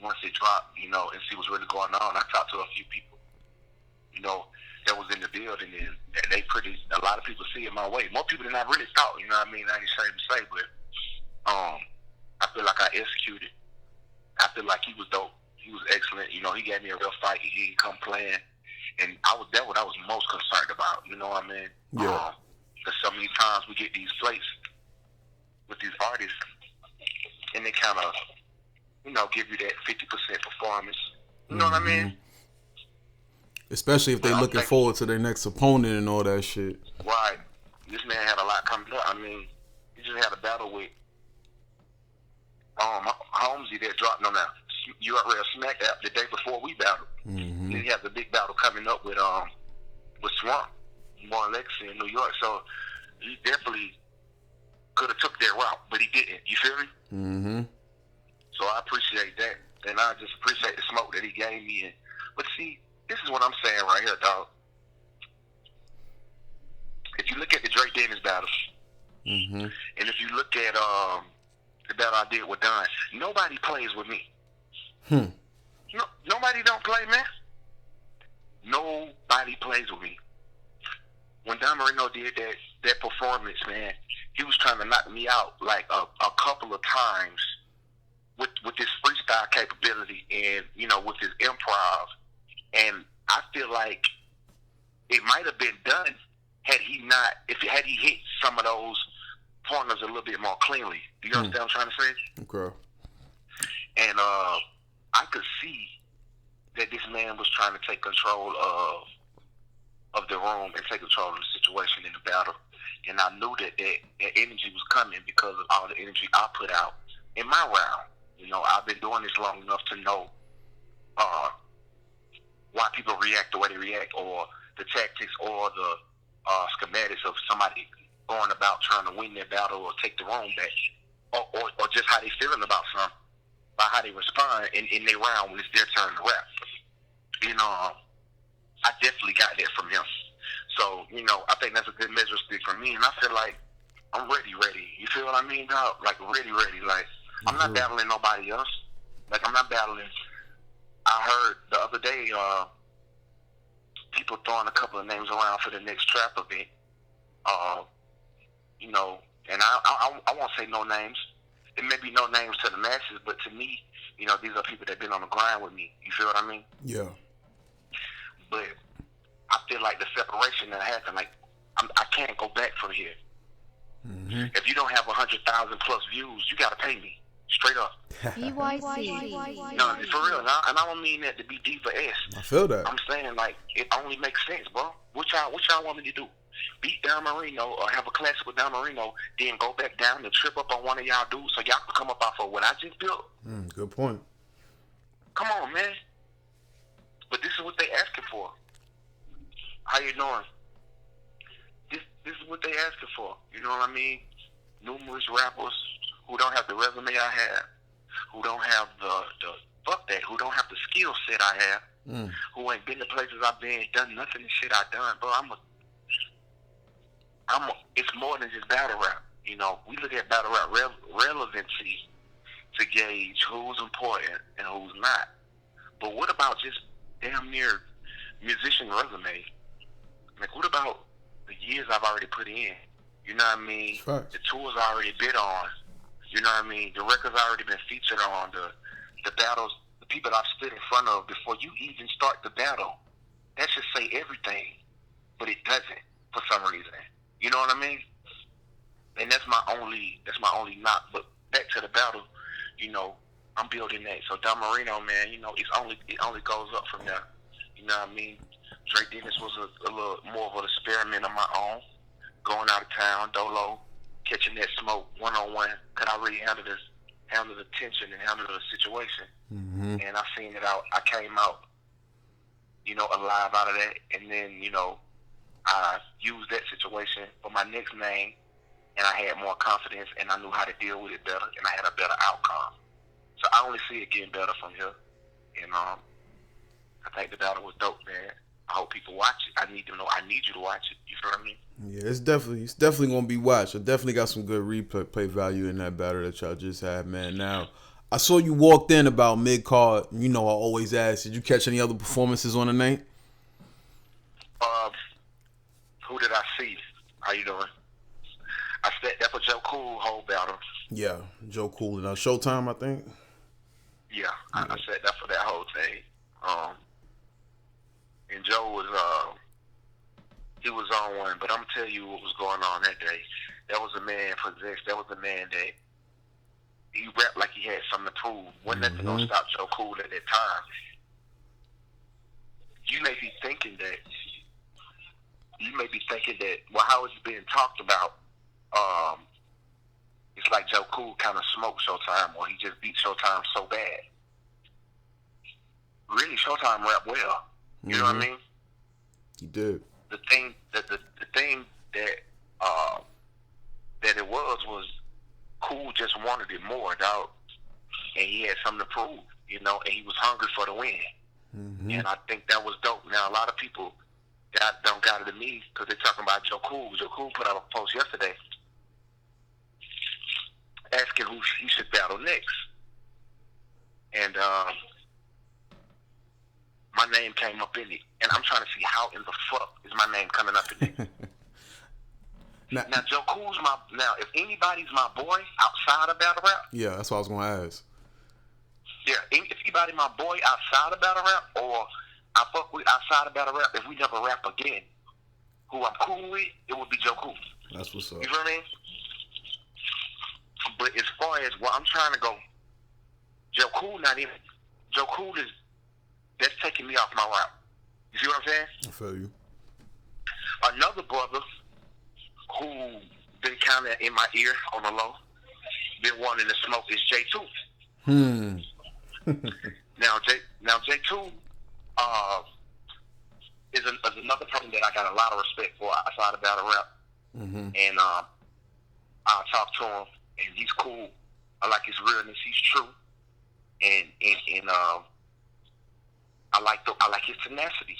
once it drop, and see what's really going on. I talked to a few people, that was in the building, and a lot of people see it my way. More people than I really thought, I ain't ashamed to say, but I feel like I executed. I feel like he was dope. He was excellent. He gave me a real fight. He didn't come playing. And that's what I was most concerned about. You know what I mean? Yeah. Because so many times we get these fights with these artists, and they kind of, give you that 50% performance. You know what I mean? Especially if they looking forward to their next opponent and all that shit. Right. This man had a lot coming up. He just had a battle with Holmesy that dropped on that URL Smack app the day before we battled. Mm-hmm. Then he has a big battle coming up with Swamp, more Legacy in New York. So he definitely could have took that route, but he didn't. You feel me? Mm-hmm. So I appreciate that, and I just appreciate the smoke that he gave me. But see, this is what I'm saying right here, dog. If you look at the Drake Dennis battles, mm-hmm. and if you look at the battle I did with Don, nobody plays with me. No, nobody don't play, man. Nobody plays with me. When Don Marino did that performance, man, he was trying to knock me out like a couple of times with his freestyle capability and, with his improv. And I feel like it might have been done had he hit some of those corners a little bit more cleanly. Do you understand what I'm trying to say? Okay. And I could see that this man was trying to take control of the room and take control of the situation in the battle. And I knew that energy was coming because of all the energy I put out in my round. I've been doing this long enough to know why people react the way they react, or the tactics, or the schematics of somebody going about trying to win their battle or take the room back, or just how they feeling about something, by how they respond in their round when it's their turn to rap. I definitely got that from him. So, I think that's a good measure stick for me, and I feel like I'm ready. You feel what I mean, dog? Like, ready. Like, I'm not battling nobody else. Like, I'm not battling. I heard the other day, people throwing a couple of names around for the next trap event. And I won't say no names. It may be no names to the masses, but to me, these are people that been on the grind with me. You feel what I mean? Yeah. But I feel like the separation that happened, like, I can't go back from here. Mm-hmm. If you don't have 100,000 plus views, you gotta pay me. Straight up. bYc. No, for real. And I don't mean that to be D-for-S. I feel that. I'm saying, like, it only makes sense, bro. What y'all want me to do? Beat Don Marino or have a classic with Don Marino, then go back down and trip up on one of y'all dudes so y'all can come up off of what I just built? Good point. Come on, man. But this is what they asking for. How you doing? This is what they asking for. You know what I mean? Numerous rappers who don't have the resume I have, who don't have who don't have the skill set I have, who ain't been to places I've been, done nothing the shit I done, bro. It's more than just battle rap. We look at battle rap relevancy to gauge who's important and who's not. But what about just damn near musician resume? Like, what about the years I've already put in? You know what I mean? Right. The tours I already bid on. You know what I mean? The records I already been featured on. The battles, the people I've stood in front of before you even start the battle. That should say everything, but it doesn't for some reason. You know what I mean? And that's my only knock. But back to the battle, I'm building that. So Don Marino, man, it only goes up from there. You know what I mean? Drake Dennis was a little more of an experiment of my own. Going out of town, dolo, catching that smoke one-on-one. Could I really handle the tension and handle the situation? Mm-hmm. And I seen it out. I came out, alive out of that. And then, I used that situation for my next name, and I had more confidence, and I knew how to deal with it better, and I had a better outcome. So I only see it getting better from here. And I think the battle was dope, man. I hope people watch it. I need to know. I need you to watch it. You feel what I mean? Yeah, it's definitely gonna be watched. I definitely got some good replay value in that battle that y'all just had, man. Now, I saw you walked in about mid-card. I always ask, did you catch any other performances on the night? Who did I see? How you doing? I stepped up for Joe Cool whole battle. Yeah, Joe Cool and Showtime, I think. Yeah, I set that for that whole thing. And Joe was he was on one, but I'm gonna tell you what was going on that day. That was a man possessed. That was a man that he rapped like he had something to prove. Wasn't nothing gonna stop Joe Cool at that time. You may be thinking that. Well, how it's being talked about? It's like Joe Cool kind of smoked Showtime, or he just beat Showtime so bad. Really, Showtime rap well. You know what I mean? He did. The thing that it was Cool just wanted it more, dog, and he had something to prove, and he was hungry for the win. Mm-hmm. And I think that was dope. Now, a lot of people don't got it to me because they're talking about Joe Cool. Joe Cool put out a post yesterday asking who he should battle next. And my name came up in it. And I'm trying to see how in the fuck is my name coming up in it. Now, Joe Cool's if anybody's my boy outside of battle rap. Yeah, that's what I was going to ask. Yeah, if anybody my boy outside of battle rap, or I fuck with outside of battle rap, if we never rap again, who I'm cool with, it would be Joe Cool. That's what's up. You feel me? But as far as where I'm trying to go, Joe Cool that's taking me off my route. You see what I'm saying? I feel you. Another brother who been kind of in my ear on the low, been wanting to smoke is J2. Now J2 is another person that I got a lot of respect for outside of battle rap. Mm-hmm. And I talk to him, and he's cool. I like his realness. He's true, and I like his tenacity.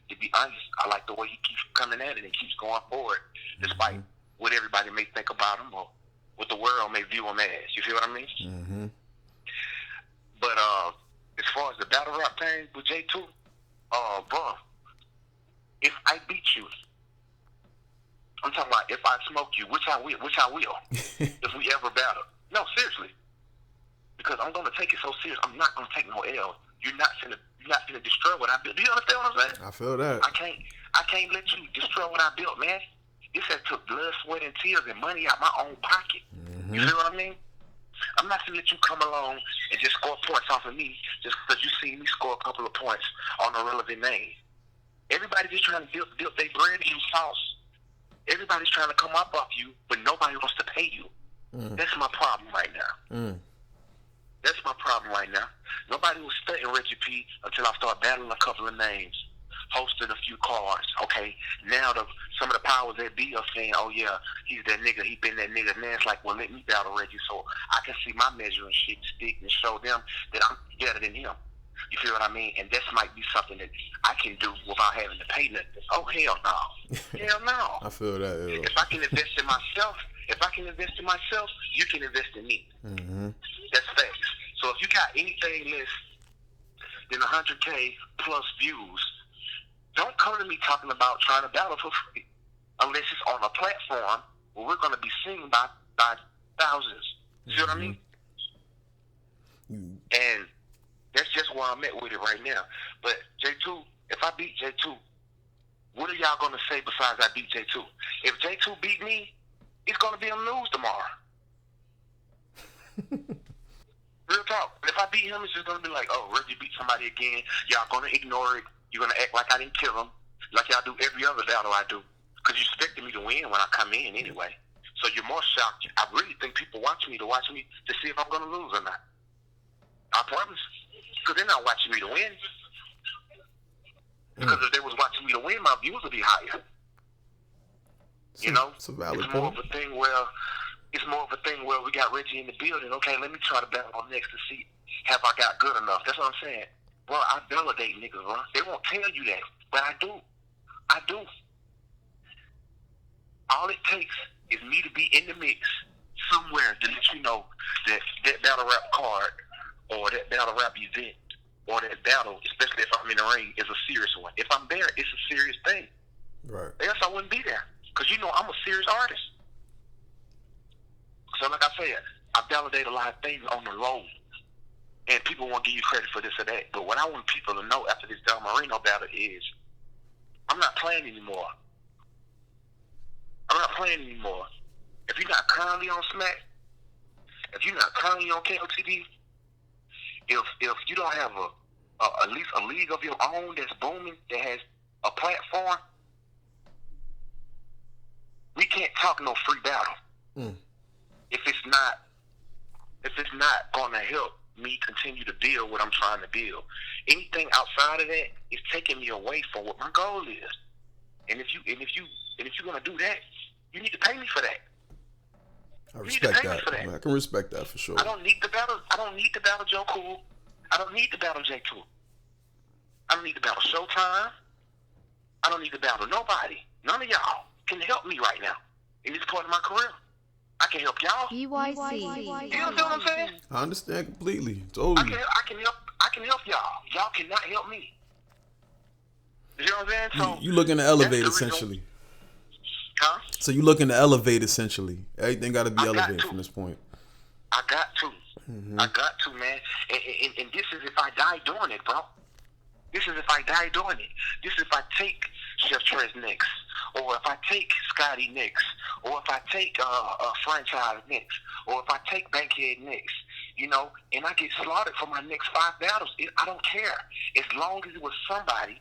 To be honest, I like the way he keeps coming at it and keeps going forward, despite what everybody may think about him or what the world may view him as. You feel what I mean? Mm-hmm. But as far as the battle rap thing with J2, bro, if I beat you, I'm talking about if I smoke you, which I will, if we ever battle. No, seriously, because I'm gonna take it so serious. I'm not gonna take no L. You're not gonna destroy what I built. Do you understand what I'm saying? I feel that. I can't let you destroy what I built, man. This has took blood, sweat, and tears and money out my own pocket. Mm-hmm. You feel what I mean? I'm not gonna let you come along and just score points off of me just because you see me score a couple of points on a relevant name. Everybody's just trying to build their bread and sauce. Everybody's trying to come up off you, but nobody wants to pay you. That's my problem right now. That's my problem right now. Nobody was studying Reggie P until I started battling a couple of names, hosting a few cards. Okay, now some of the powers that be are saying, oh yeah, he's that nigga, he been that nigga. Now it's like, well, let me battle Reggie so I can see my measuring stick and show them that I'm better than him. You feel what I mean? And this might be something that I can do without having to pay nothing. Oh, hell no. Hell no. I feel that. Yeah. If I can invest in myself, you can invest in me. Mm-hmm. That's facts. So if you got anything less than 100K plus views, don't come to me talking about trying to battle for free unless it's on a platform where we're going to be seen by thousands. See what I mean? And that's just where I'm at with it right now. But J2, if I beat J2, what are y'all going to say besides I beat J2? If J2 beat me, it's going to be on the news tomorrow. Real talk. If I beat him, it's just going to be like, oh, Reggie beat somebody again. Y'all going to ignore it. You're going to act like I didn't kill him, like y'all do every other battle I do. Because you expected me to win when I come in anyway. So you're more shocked. I really think people watch me to see if I'm going to lose or not. I promise. Because they're not watching me to win. Because if they was watching me to win, my views would be higher. You know? It's a valid it's more point. of a thing where we got Reggie in the building. Okay, let me try to battle on next to see have I got good enough. That's what I'm saying. Bro, I validate niggas, bro. They won't tell you that, but I do. I do. All it takes is me to be in the mix somewhere to let you know that that battle rap card or that battle rap event or that battle, especially if I'm in the ring, is a serious one. If I'm there, it's a serious thing. Right. Else I wouldn't be there. Because you know I'm a serious artist. So like I said, I validate a lot of things on the road. And people won't give you credit for this or that. But what I want people to know after this Don Marino battle is I'm not playing anymore. I'm not playing anymore. If you're not currently on Smack, if you're not currently on KOTV, if you don't have at least a league of your own that's booming, that has a platform, we can't talk no free battle. If it's not going to help me continue to build what I'm trying to build. Anything outside of that is taking me away from what my goal is. And if you're gonna do that, you need to pay me for that. I respect that. I can respect that for sure. I don't need to battle Joe Cool. I don't need to battle J Cool. I don't need to battle Showtime. I don't need to battle nobody. None of y'all can help me right now in this part of my career. I can help y'all. bYc. You understand what I'm saying? I understand completely. Totally. I can help y'all. Y'all cannot help me. You know what I'm saying? So you looking to elevate essentially. Huh? So you looking to elevate essentially. Everything got to be elevated from this point. I got to. I got to, man. And this is if I die doing it, bro. This is if I die doing it. This is if I take Chef Trez next, or if I take Scotty next, or if I take Franchise next, or if I take Bankhead next, you know, and I get slaughtered for my next 5 battles. I don't care. As long as it was somebody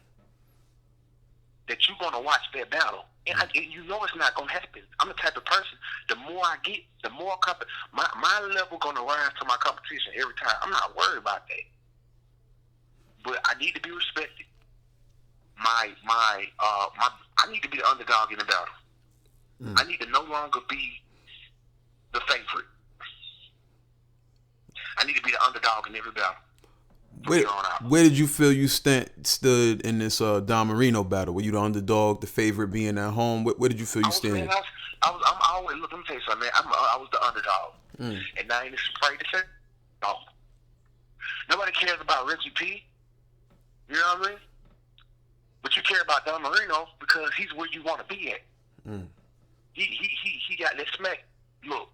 that you're going to watch that battle. And you know it's not going to happen. I'm the type of person, the more I get, the more my level going to rise to my competition every time. I'm not worried about that. But I need to be respected. I need to be the underdog in the battle. I need to no longer be the favorite. I need to be the underdog in every battle. Where did you feel you stood in this Don Marino battle? Were you the underdog, the favorite being at home? Where did you feel you stand? I'm always, look, let me tell you something, man. I was the underdog. And I ain't afraid to say no. Nobody cares about Reggie P. You know what I mean? But you care about Don Marino because he's where you want to be at. He got that smack look.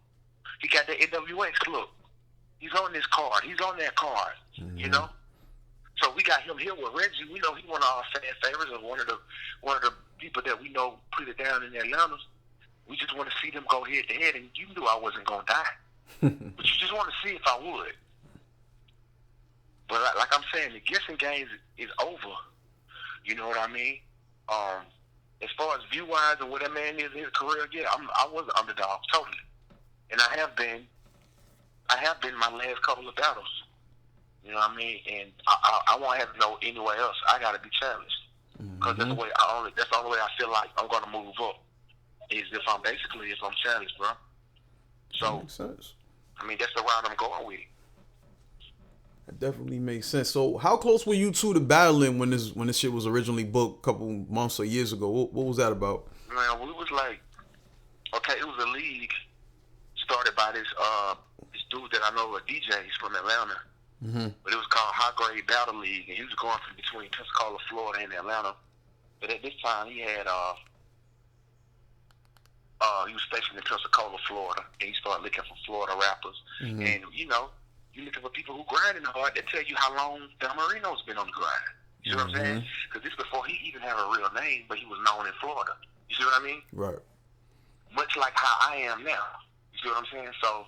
He got that NWX look. He's on this card. He's on that card. You know? So we got him here with Reggie. We know he one of our fan favorites and one of the people that we know put it down in Atlanta. We just want to see them go head to head, and you knew I wasn't gonna die. But you just want to see if I would. But like I'm saying, the guessing game is over. You know what I mean? As far as view wise and what that man is in his career, yeah, I was an underdog totally, and I have been my last couple of battles. You know what I mean? And I won't have to go anywhere else. I got to be challenged because that's the only way I feel like I'm gonna move up is if I'm challenged, bro. So that makes sense. I mean, that's the route I'm going with. That definitely makes sense. So how close were you two to battling when this shit was originally booked a couple months or years ago? What was that about? Man, we was like, okay, it was a league started by this dude that I know, a DJ. He's from Atlanta. But it was called High Grade Battle League, and he was going from between Pensacola, Florida, and Atlanta. But at this time, he had he was stationed in Pensacola, Florida, and he started looking for Florida rappers. And you know, you looking for people who grinding hard. They tell you how long Don Marino's been on the grind. You see what I'm saying? Because this before he even had a real name, but he was known in Florida. You see what I mean? Right. Much like how I am now. You see what I'm saying? So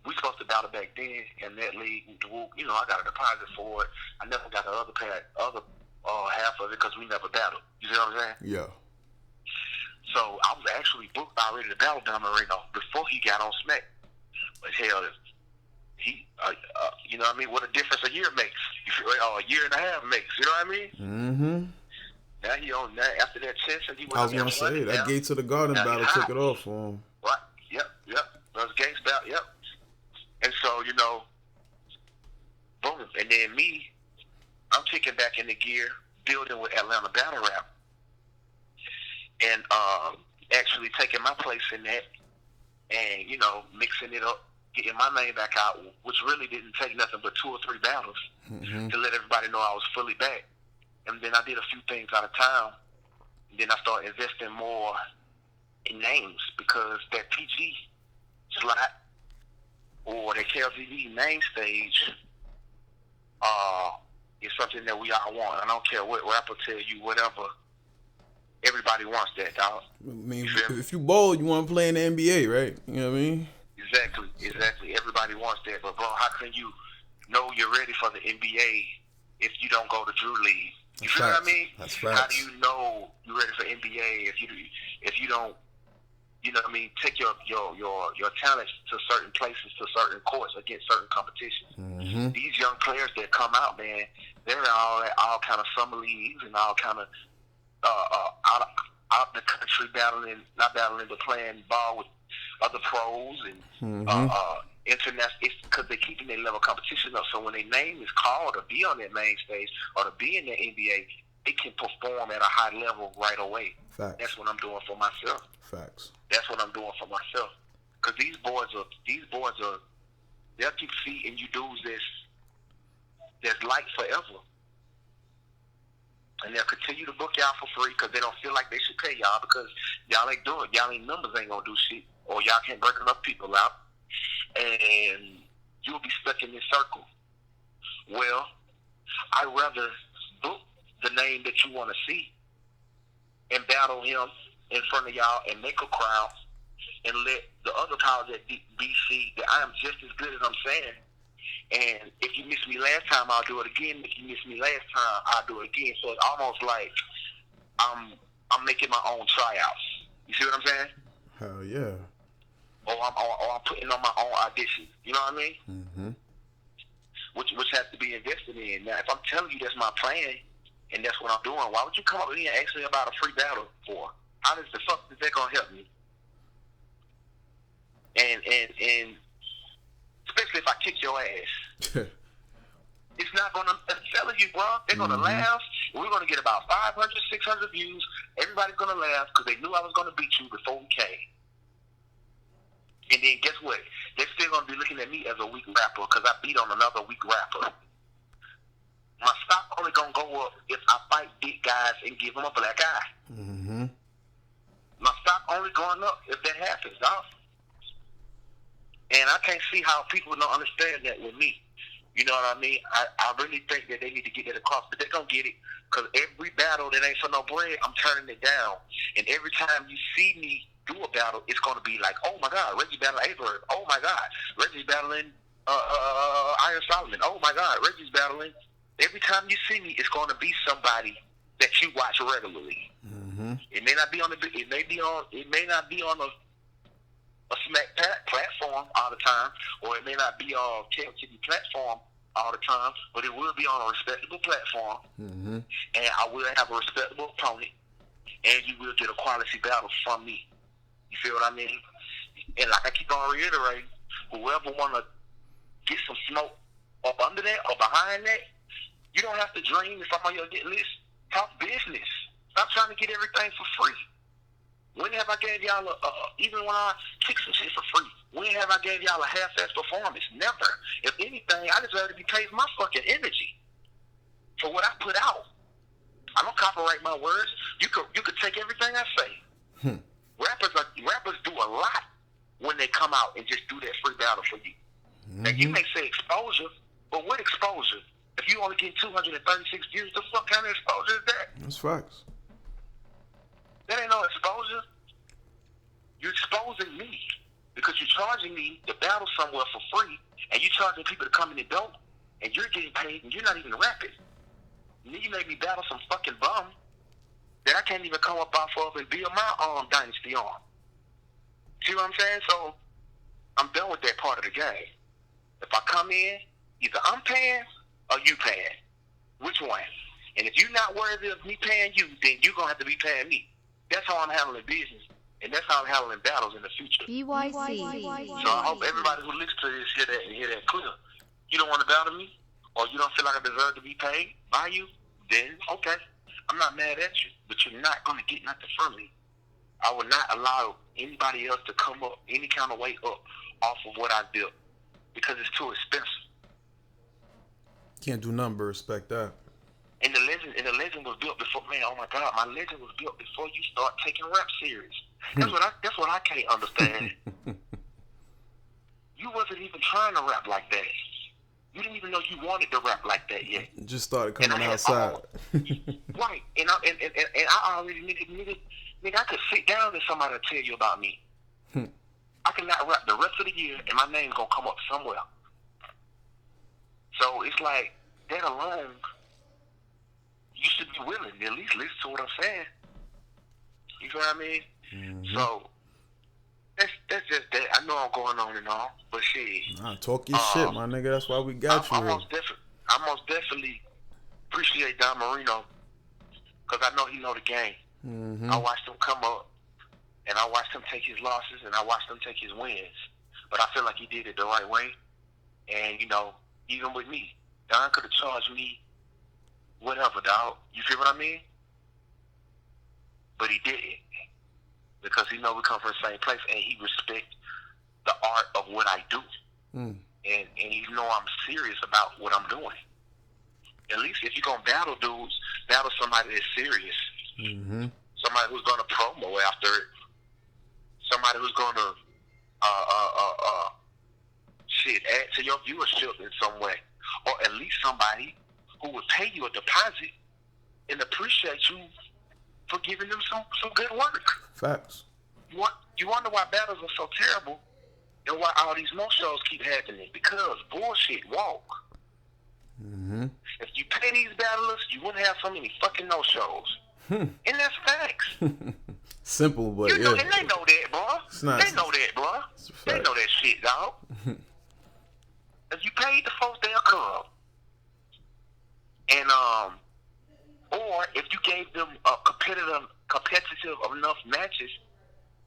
we supposed to battle back then in that league. You know, I got a deposit for it. I never got the other half of it because we never battled. You see what I'm saying? Yeah. So I was actually booked already to battle Don Marino before he got on Smack. But hell, he, you know what I mean? What a difference a year makes. A year and a half makes. You know what I mean? Mm-hmm. Now he on that after that session. He was. I was gonna say that Gates of the Garden battle took it off for him. Right. Yep. Those Gates battle. Yep. And so boom. And then me, I'm kicking back in the gear, building with Atlanta battle rap, and actually taking my place in that, and mixing it up, getting my name back out, which really didn't take nothing but 2 or 3 battles to let everybody know I was fully back. And then I did a few things out of town. And then I started investing more in names because that PG slot or that KLTV main stage is something that we all want. I don't care what rapper tell you, whatever. Everybody wants that, dog. I mean, if you bold, you want to play in the NBA, right? You know what I mean? Exactly. Everybody wants that. But, bro, how can you know you're ready for the NBA if you don't go to Drew League? You feel what I mean? That's facts. How do you know you're ready for NBA if you don't, take your talents to certain places, to certain courts, against certain competitions? Mm-hmm. These young players that come out, man, they're all kind of summer leagues and all kind of out the country not battling, but playing ball with other pros and international. It's because they're keeping their level of competition up. So when their name is called to be on that main stage or to be in the NBA, they can perform at a high level right away. Facts. That's what I'm doing for myself. Facts. That's what I'm doing for myself. Because these boys are, they'll keep feeding you dudes that's like forever. And they'll continue to book y'all for free because they don't feel like they should pay y'all because y'all ain't doing it. Y'all ain't numbers ain't gonna do shit. Or y'all can't break enough people out. And you'll be stuck in this circle. Well, I'd rather book the name that you want to see and battle him in front of y'all and make a crowd and let the other powers at BC that I am just as good as I'm saying. And if you missed me last time, I'll do it again. If you missed me last time, I'll do it again. So it's almost like I'm making my own tryouts. You see what I'm saying? Hell yeah. Or I'm putting on my own audition. You know what I mean? Mm-hmm. Which has to be invested in. Now, if I'm telling you that's my plan and that's what I'm doing, why would you come up with me and ask me about a free battle for? How does the fuck is that gonna help me? And especially if I kick your ass. It's not gonna, I'm telling you, bro, they're gonna laugh. We're gonna get about 500, 600 views. Everybody's gonna laugh because they knew I was gonna beat you before we came. And then guess what? They're still gonna be looking at me as a weak rapper because I beat on another weak rapper. My stock only gonna go up if I fight big guys and give them a black eye. Mm-hmm. My stock only going up if that happens, dog. And I can't see how people don't understand that with me. You know what I mean? I really think that they need to get that across, but they're going to get it because every battle that ain't for no bread, I'm turning it down. And every time you see me do a battle, it's going to be like, oh my God, Reggie battling Avery. Oh my God, Reggie's battling Iron Solomon. Oh my God, Reggie's battling. Every time you see me, it's going to be somebody that you watch regularly. Mm-hmm. It may not be on a Smack platform all the time, or it may not be on KLTV platform all the time, but it will be on a respectable platform, mm-hmm. and I will have a respectable opponent, and you will get a quality battle from me. You feel what I mean? And like I keep on reiterating, whoever want to get some smoke up under that or behind that, you don't have to dream if I'm on your get list. Talk business. Stop trying to get everything for free. When have I gave y'all even when I kick some shit for free, when have I gave y'all a half-ass performance? Never. If anything, I deserve to be paid for my fucking energy for what I put out. I don't copyright my words. You could take everything I say. Rappers do a lot when they come out and just do that free battle for you. Mm-hmm. And you may say exposure, but what exposure? If you only get 236 views, the fuck kind of exposure is that? That's facts. That ain't no exposure. You're exposing me because you're charging me to battle somewhere for free, and you're charging people to come in the door, and you're getting paid, and you're not even rapping. And then you made me battle some fucking bum that I can't even come up off of and build my dynasty on. See what I'm saying? So I'm done with that part of the game. If I come in, either I'm paying or you paying. Which one? And if you're not worthy of me paying you, then you're going to have to be paying me. That's how I'm handling business. And that's how I'm handling battles in the future. bYc. So I hope everybody who listens to this hear that and hear that clear. You don't want to battle me, or you don't feel like I deserve to be paid by you, then okay. I'm not mad at you, but you're not going to get nothing from me. I will not allow anybody else to come up any kind of way up off of what I built because it's too expensive. Can't do nothing but respect that. And the legend was built before, man, oh my God, my legend was built before you start taking rap serious. That's what I can't understand. You wasn't even trying to rap like that. You didn't even know you wanted to rap like that yet. Just started coming outside. Right. And I already, nigga, I could sit down and somebody tell you about me. I cannot rap the rest of the year and my name's gonna come up somewhere. So it's like, that alone, you should be willing to at least listen to what I'm saying. You feel what I mean? Mm-hmm. So that's just that. I know I'm going on and on, but shit. Nah, talk your shit, my nigga. That's why we got you here. I most definitely appreciate Don Marino because I know he know the game. Mm-hmm. I watched him come up, and I watched him take his losses, and I watched him take his wins. But I feel like he did it the right way. And you know, even with me, Don could have charged me whatever, dog. You feel what I mean? But he didn't. Because he know we come from the same place and he respect the art of what I do. And he know I'm serious about what I'm doing. At least if you're going to battle dudes, battle somebody that's serious. Mm-hmm. Somebody who's going to promo after it. Somebody who's going to add to your viewership in some way. Or at least somebody who would pay you a deposit and appreciate you for giving them some good work. Facts. You wonder why battles are so terrible and why all these no-shows keep happening. Because bullshit walk. Mm-hmm. If you pay these battlers, you wouldn't have so many fucking no-shows. And that's facts. Simple, but you know, yeah. And they know that, bro. They know that, bro. They know that shit, dog. If you paid the folks, they'll come. And, or if you gave them a competitive enough matches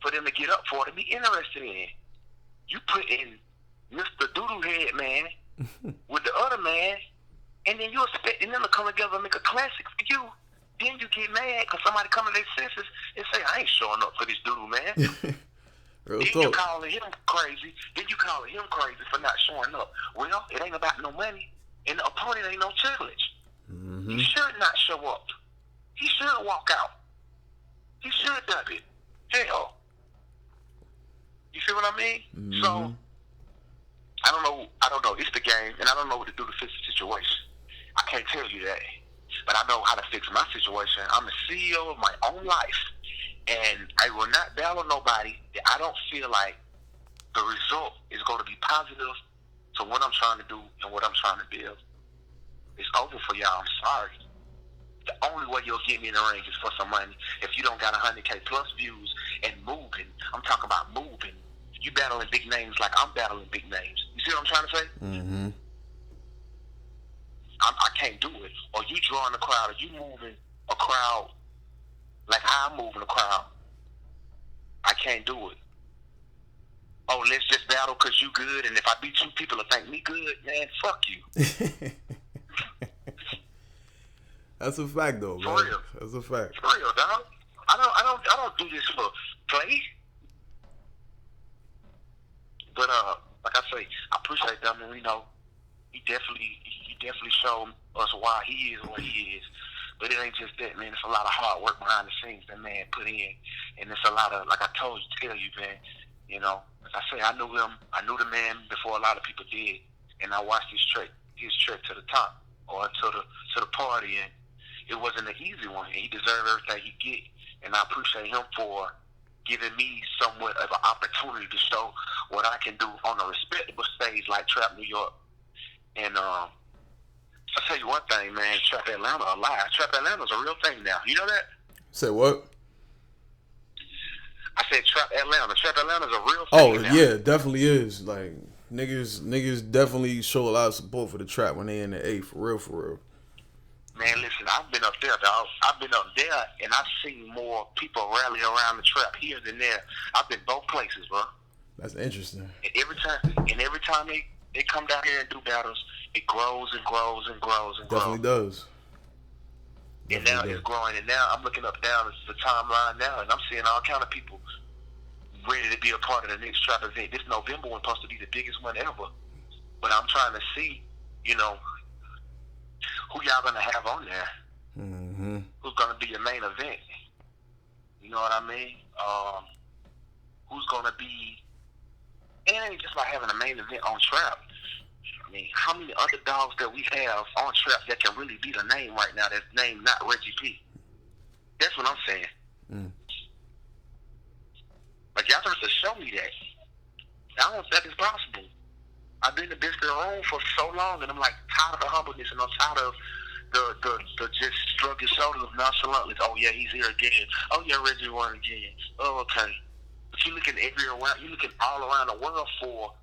for them to get up for to be interested in. You put in Mr. Doodoo Head Man with the other man, and then you expecting them to come together and make a classic for you. Then you get mad because somebody come to their senses and say, I ain't showing up for this Doodoo Man. Real then talk. you calling him crazy. Then you calling him crazy for not showing up. Well, it ain't about no money, and the opponent ain't no challenge. Mm-hmm. He should not show up. He should walk out. He should dub it. Hell. You see what I mean? Mm-hmm. So, I don't know. It's the game, and I don't know what to do to fix the situation. I can't tell you that. But I know how to fix my situation. I'm the CEO of my own life, and I will not battle nobody that I don't feel like the result is going to be positive to what I'm trying to do and what I'm trying to build. It's over for y'all. I'm sorry. The only way you'll get me in the ring is for some money. If you don't got 100K plus views and moving, I'm talking about moving. You battling big names like I'm battling big names. You see what I'm trying to say? Mm-hmm. I can't do it. Or you drawing the crowd, or you moving a crowd like how I'm moving a crowd. I can't do it. Oh, let's just battle because you good, and if I beat you, people will think me good. Man, fuck you. That's a fact, though, For man. real. That's a fact. For real, dog. I don't do this for play. But like I say, I appreciate Don Marino. He definitely showed us why he is what he is. But it ain't just that, man. It's a lot of hard work behind the scenes that man put in, and it's a lot of, like I tell you, man. You know, as I say, I knew the man before a lot of people did, and I watched his trek to the top or to the party, and it wasn't an easy one. And he deserved everything he get, and I appreciate him for giving me somewhat of an opportunity to show what I can do on a respectable stage like Trap New York. And I'll tell you one thing, man, Trap Atlanta alive. Trap Atlanta's a real thing now. You know that? Say what? I said Trap Atlanta. Trap Atlanta's a real thing. Oh now. yeah, it definitely is. Like niggas definitely show a lot of support for the trap when they in the A, for real. Man, listen, I've been up there, dog. I've been up there, and I've seen more people rally around the trap here than there. I've been both places, bro. That's interesting. And every time they come down here and do battles, it grows and grows and grows and grows. Definitely does. And now it's growing, and now I'm looking up down the timeline now, and I'm seeing all kind of people ready to be a part of the next trap event. This November one's supposed to be the biggest one ever. But I'm trying to see, you know, who y'all gonna have on there? Mm-hmm. Who's gonna be your main event? You know what I mean? Who's gonna be? And it ain't just like having a main event on trap. I mean, how many underdogs that we have on trap that can really be the name right now? That's named not Reggie P. That's what I'm saying. Mm. Like y'all have to show me that. I don't think it's possible. I've been the best in the room for so long, and I'm like tired of the humbleness, and I'm tired of the just shrug your shoulders of nonchalantly. Oh yeah, he's here again. Oh yeah, Reggie won again. Oh okay. But you looking you looking all around the world for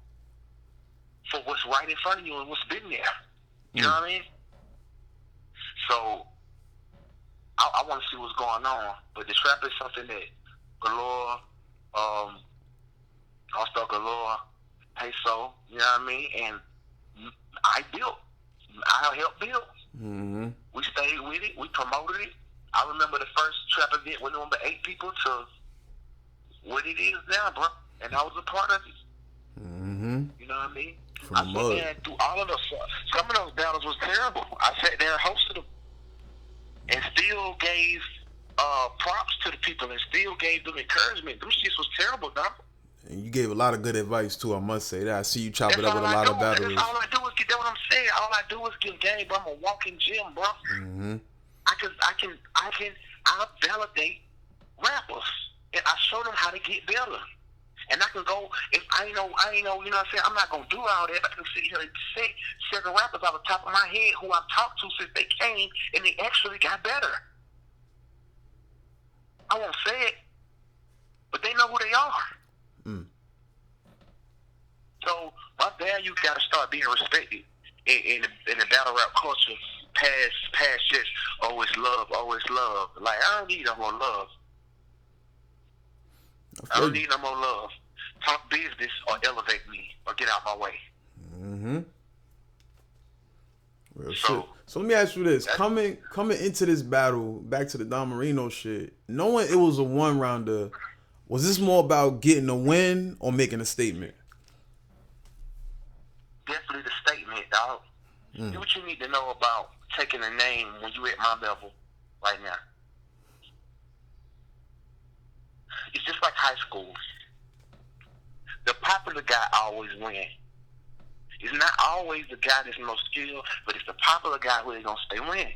what's right in front of you and what's been there. You know what I mean? So I want to see what's going on. But the trap is something that Galore, All-Star Galore, Peso, you know what I mean? And I helped build. Mm-hmm. We stayed with it. We promoted it. I remember the first trap event when there were 8 people to what it is now, bro. And I was a part of it. Mm-hmm. You know what I mean? From I the sat mud. there and through all of those. Some of those battles was terrible. I sat there and hosted them, and still gave props to the people, and still gave them encouragement. Them shits was terrible, dog. And you gave a lot of good advice too, I must say that. I see you chop it up with a lot of battlers. That's all I do is get. That's what I'm saying. All I do is give game, bro. I'm a walking gym, bro. Mm-hmm. I validate rappers, and I show them how to get better. And I can go, if I know, you know what I'm saying? I'm not going to do all that. I can sit here and say certain rappers off the top of my head who I've talked to since they came, and they actually got better. I won't say it, but they know who they are. Mm. So my value got to start being respected in the battle rap culture. Past just, oh, it's love. Like, I don't need no more love. I don't need no more love. Talk business or elevate me or get out my way. Mm-hmm. Real shit. So let me ask you this: coming into this battle, back to the Don Marino shit, knowing it was a 1-rounder, was this more about getting a win or making a statement? Definitely the statement, dog. Do what you need to know about taking a name when you at my level right now. It's just like high school. The popular guy always wins. It's not always the guy that's most skilled, but it's the popular guy who is going to stay winning.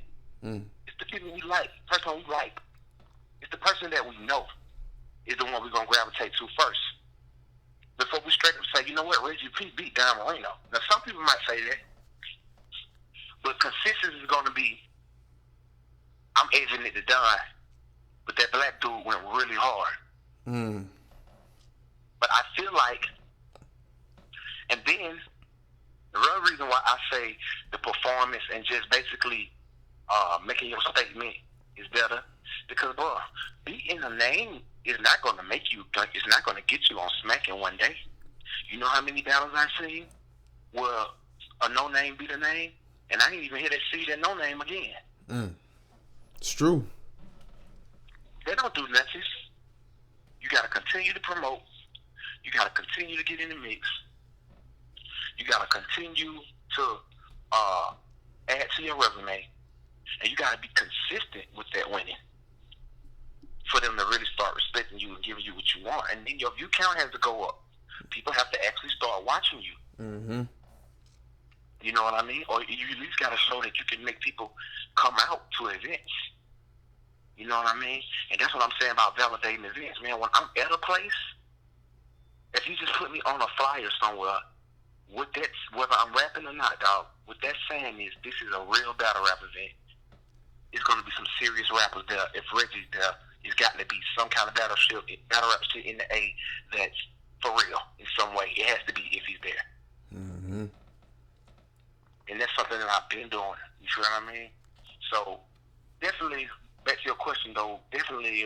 It's the people we like, person we like. It's the person that we know is the one we're going to gravitate to first. Before we straight up say, you know what, Reggie P beat Don Marino. Now, some people might say that, but consistency is going to be, I'm edging it to Don, but that black dude went really hard. But I feel like, and then the real reason why I say the performance and just basically making your statement is better, because bro, beating a name is not going to make you. It's not going to get you on Smack in one day. You know how many battles I've seen where a no name beat a name, and I didn't even hear that see that no name again. It's true. They don't do nothing. You got to continue to promote. You got to continue to get in the mix. You got to continue to add to your resume. And you got to be consistent with that winning for them to really start respecting you and giving you what you want. And then your view count has to go up. People have to actually start watching you. Mm-hmm. You know what I mean? Or you at least got to show that you can make people come out to events. You know what I mean? And that's what I'm saying about validating events, man. When I'm at a place, if you just put me on a flyer somewhere, whether I'm rapping or not, dog, what that's saying is this is a real battle rap event. It's going to be some serious rappers there. If Reggie's there, it's got to be some kind of battle rap shit in the A that's for real in some way. It has to be if he's there. Mm-hmm. And that's something that I've been doing. You feel what I mean? So definitely, back to your question though, it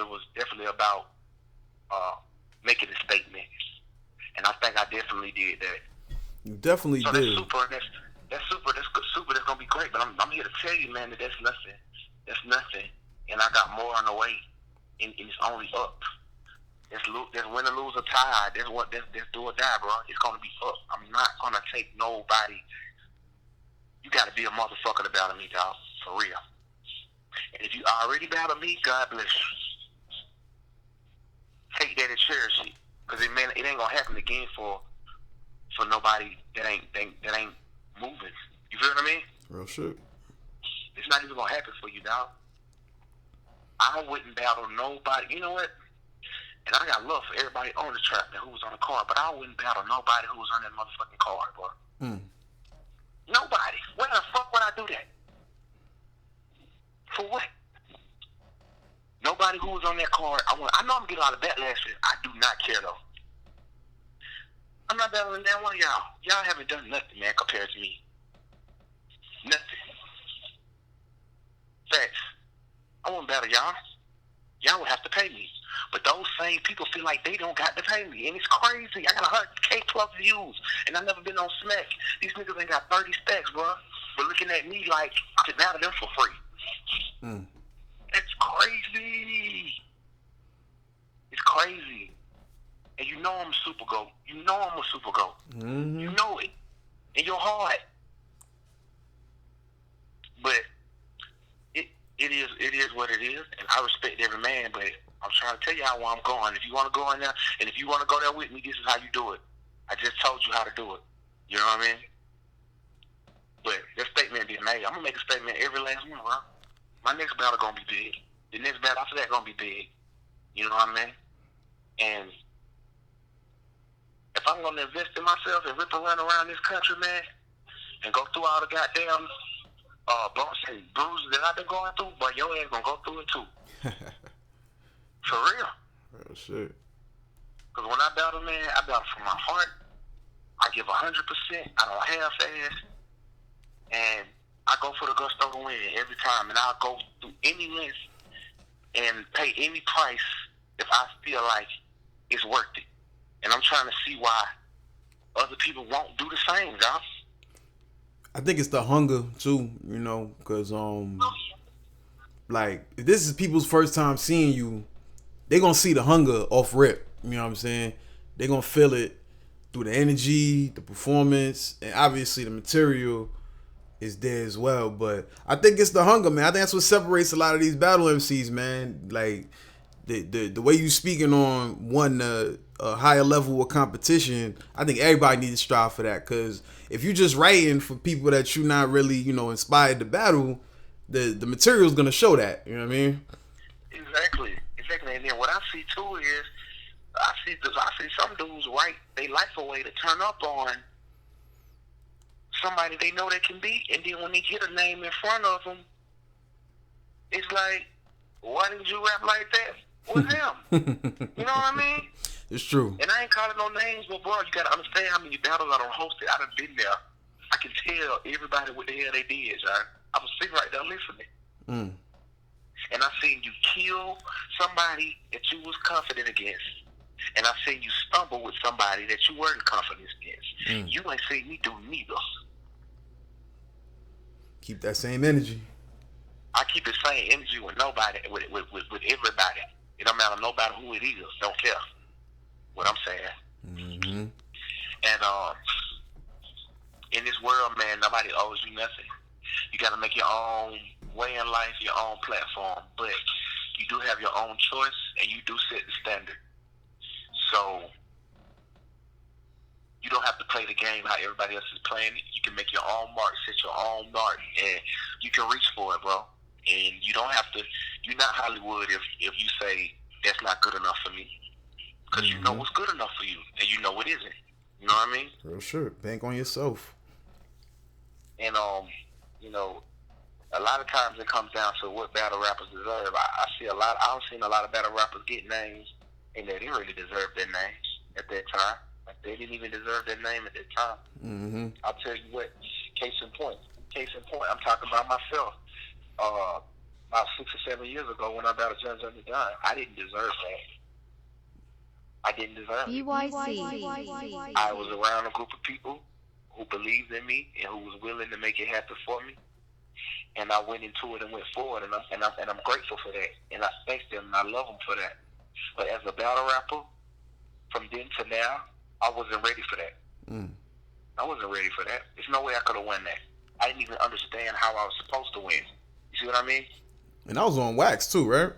was definitely about making a statement. And I think I definitely did that. You definitely did. That's super. That's super. That's good. Super. That's gonna be great. But I'm here to tell you, man, that that's nothing. That's nothing. And I got more on the way. And it's only up. That's win or lose or tie. That's do or die, bro. It's gonna be up. I'm not gonna take nobody. You gotta be a motherfucker to battle me, dog. For real. And if you already battle me, God bless you. Take that and cherish it. Cause it ain't gonna happen again for nobody that ain't moving. You feel what I mean? Real shit. It's not even gonna happen for you, dog. I wouldn't battle nobody. You know what? And I got love for everybody on the track who was on the card, but I wouldn't battle nobody who was on that motherfucking card, bro. Nobody. Where the fuck would I do that? For what? Nobody who was on that card. I know I'm gonna get a lot of backlash. I do not care though. I'm not battling that one of y'all. Y'all haven't done nothing, man, compared to me. Nothing. Facts. I won't battle y'all. Y'all would have to pay me. But those same people feel like they don't got to pay me. And it's crazy. I got 100K plus views. And I've never been on Smack. These niggas ain't got 30 stacks, bro. But looking at me like I could battle them for free. It's crazy. It's crazy. And you know I'm a super GOAT. You know I'm a super GOAT. Mm-hmm. You know it. In your heart. But it is what it is. And I respect every man, but I'm trying to tell you how I'm going. If you want to go in there, and if you want to go there with me, this is how you do it. I just told you how to do it. You know what I mean? But that statement being made, I'm going to make a statement every last one, bro. My next battle going to be big. The next battle after that going to be big. You know what I mean? And if I'm going to invest in myself and rip and run around this country, man, and go through all the goddamn bumps and bruises that I've been going through, but your ass going to go through it too. For real. Real shit. Because when I battle, man, I battle from my heart. I give 100%. I don't half-ass. And I go for the gusto to win every time. And I'll go through any length and pay any price if I feel like it's worth it. And I'm trying to see why other people won't do the same, dog. I think it's the hunger too, you know, because like if this is people's first time seeing you, they gonna see the hunger off rip. You know what I'm saying? They gonna feel it through the energy, the performance, and obviously the material is there as well. But I think it's the hunger, man. I think that's what separates a lot of these battle MCs, man. Like the way you speaking on a higher level of competition. I think everybody needs to strive for that, because if you just writing for people that you not really, you know, inspired to battle, the material is gonna show that. You know what I mean? Exactly. And then what I see too is I see some dudes write their life away to turn up on somebody they know they can beat, and then when they get a name in front of them, it's like, why didn't you rap like that with him? You know what I mean? It's true. And I ain't calling no names, but bro, you gotta understand how many battles I done hosted. I done been there. I can tell everybody what the hell they did, John. I was sitting right there listening. And I seen you kill somebody that you was confident against. And I seen you stumble with somebody that you weren't confident against. You ain't seen me do neither. Keep that same energy. I keep the same energy with nobody, with everybody. It don't matter nobody who it is. Don't care what I'm saying. And in this world, man, nobody owes you nothing. You got to make your own way in life, your own platform. But you do have your own choice, and you do set the standard. So you don't have to play the game how everybody else is playing it. You can make your own mark, set your own mark, and you can reach for it, bro. And you don't have to. You're not Hollywood if you say that's not good enough for me, because you know what's good enough for you, and you know what isn't. You know what I mean? Real sure. Bank on yourself. And you know, a lot of times it comes down to what battle rappers deserve. I've seen a lot of battle rappers get names, and they didn't really deserve their names at that time. Like, they didn't even deserve their name at that time. Mm-hmm. I'll tell you what. Case in point. I'm talking about myself. About 6 or 7 years ago, when I battled John the Don, I didn't deserve that. I didn't deserve it. bYc. I was around a group of people who believed in me and who was willing to make it happen for me. And I went into it and went forward, and I'm grateful for that. And I thank them, and I love them for that. But as a battle rapper, from then to now, I wasn't ready for that. I wasn't ready for that. There's no way I could have won that. I didn't even understand how I was supposed to win. You see what I mean? And I was on wax too, right?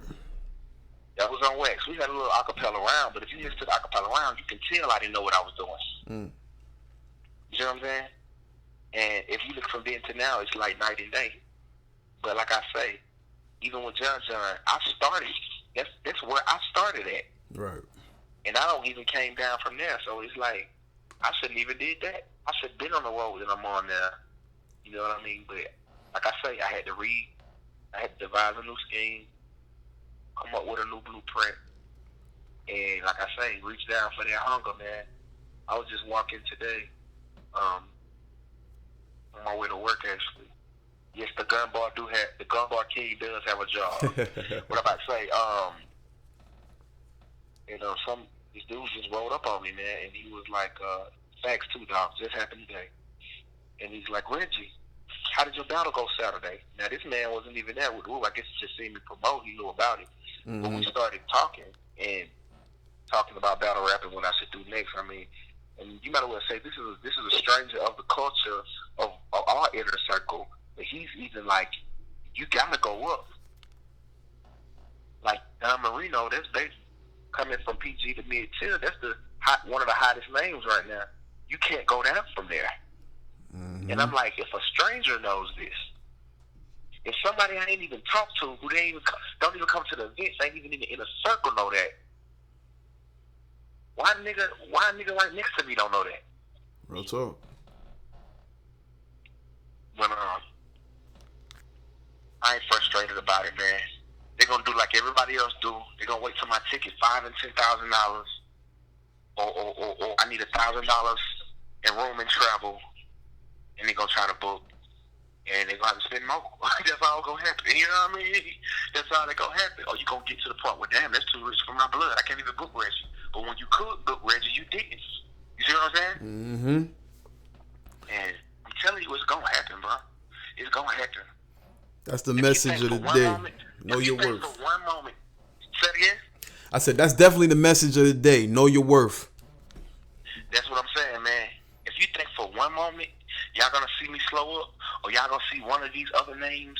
That was on wax. We had a little acapella round, but if you listen to the acapella round, you can tell I didn't know what I was doing. You see what I'm saying? And if you look from then to now, it's like night and day. But like I say, even with John, I started. That's where I started at. Right. And I don't even came down from there. So it's like, I shouldn't even did that. I should have been on the road that I'm on now. You know what I mean? But like I say, I had to read. I had to devise a new scheme, come up with a new blueprint. And like I say, reach down for that hunger, man. I was just walking today, on my way to work, actually. Yes, the gun bar king does have a job. What I'm about to say, this dude just rolled up on me, man, and he was like, facts too, dog, just happened today. And he's like, Reggie, how did your battle go Saturday? Now, this man wasn't even there with Woo. I guess he just seen me promote. He knew about it. Mm-hmm. But we started talking about battle rapping, what I should do next. I mean, and you might as well say this is a stranger of the culture of our inner circle. But he's even like, you gotta go up. Like Don Marino, they coming from PG to mid-tier. That's one of the hottest names right now. You can't go down from there. Mm-hmm. And I'm like, if a stranger knows this, if somebody I ain't even talked to, who don't even come to the events, ain't even in the inner circle know that, why a nigga right next to me don't know that? Real talk. When I ain't frustrated about it, man. They're gonna do like everybody else do. They're gonna wait till my ticket $5,000 and $10,000, or I need $1,000 in room and travel, and they're gonna try to book, and they're gonna have to spend more. That's all gonna happen. You know what I mean? That's all that's gonna happen. Or you gonna get to the point where, damn, that's too rich for my blood. I can't even book Reggie. But when you could book Reggie, you didn't. You see what I'm saying? Mm-hmm. And I'm telling you, it's gonna happen, bro. It's gonna happen. That's the message of the day. Know your worth. For one moment. Say it again? I said that's definitely the message of the day. Know your worth. That's what I'm saying, man. If you think for one moment y'all gonna see me slow up, or y'all gonna see one of these other names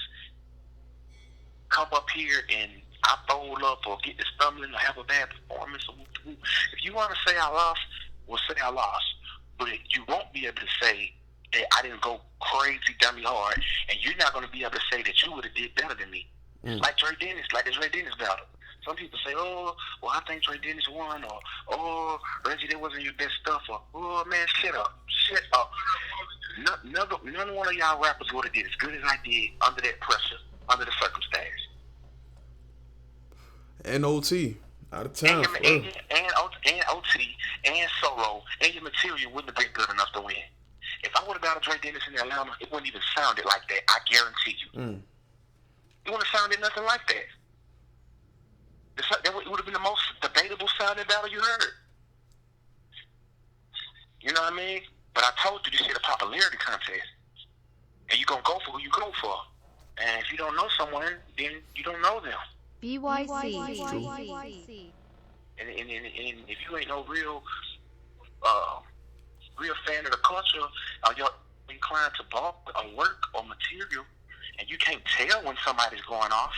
come up here and I fold up or get to stumbling or have a bad performance, or if you want to say I lost, well, say I lost. But you won't be able to say that I didn't go crazy dummy hard, and you're not going to be able to say that you would have did better than me. Like Dre Dennis, like the Dre Dennis battle. Some people say, oh, well, I think Dre Dennis won, or, oh, Reggie, that wasn't your best stuff, or, oh, man, shut up. None one of y'all rappers would have did as good as I did under that pressure, under the circumstance. And OT, Outta Towner. And OT, and solo, and your material wouldn't have been good enough to win. If I would have battled Dre Dennis in Atlanta, it wouldn't even sounded like that. I guarantee you. It wouldn't have sounded nothing like that. It would have been the most debatable sounding battle you heard. You know what I mean? But I told you this shit a popularity contest. And you're going to go for who you go for. And if you don't know someone, then you don't know them. bYc. And if you ain't no real fan of the culture, or you're inclined to bulk or work or material, and you can't tell when somebody's going off,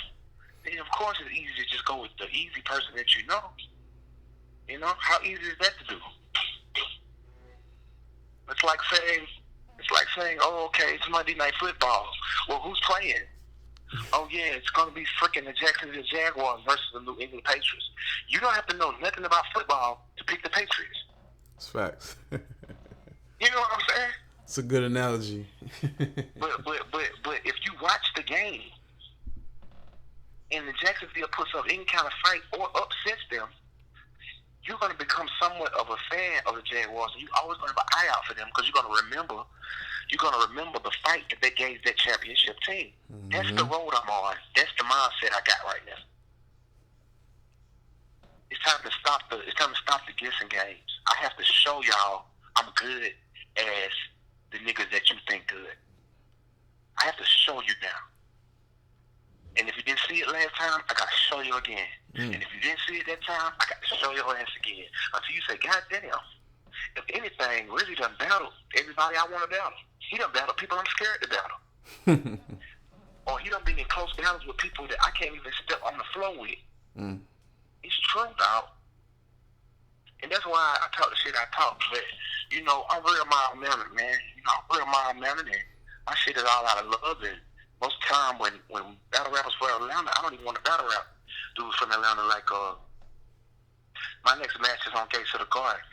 then of course it's easy to just go with the easy person that you know. You know, how easy is that to do? It's like saying, oh, okay, it's Monday Night Football. Well, who's playing? Oh, yeah, it's going to be freaking the Jacksonville Jaguars versus the New England Patriots. You don't have to know nothing about football to pick the Patriots. It's facts. You know what I'm saying? It's a good analogy. but if you watch the game and the Jacksonville puts up any kind of fight or upsets them, you're going to become somewhat of a fan of the Jaguars. And you always going to have an eye out for them because you're going to remember the fight that they gave that championship team. Mm-hmm. That's the road I'm on. That's the mindset I got right now. It's time to stop the guessing games. I have to show y'all I'm good as the niggas that you think good. I have to show you now. And if you didn't see it last time, I got to show you again. And if you didn't see it that time, I got to show your ass again. Until you say, God damn, if anything, Reggie done battled everybody I want to battle. He done battled people I'm scared to battle. Or he done been in close battles with people that I can't even step on the floor with. It's true, dog. And that's why I talk the shit I talk. But, you know, I'm real mild-mannered, man. You know, I'm real mild-mannered, and my shit is all out of love. And most time when battle rappers for Atlanta, I don't even want to battle rap dudes from Atlanta. Like, my next match is on Gates of the Garden.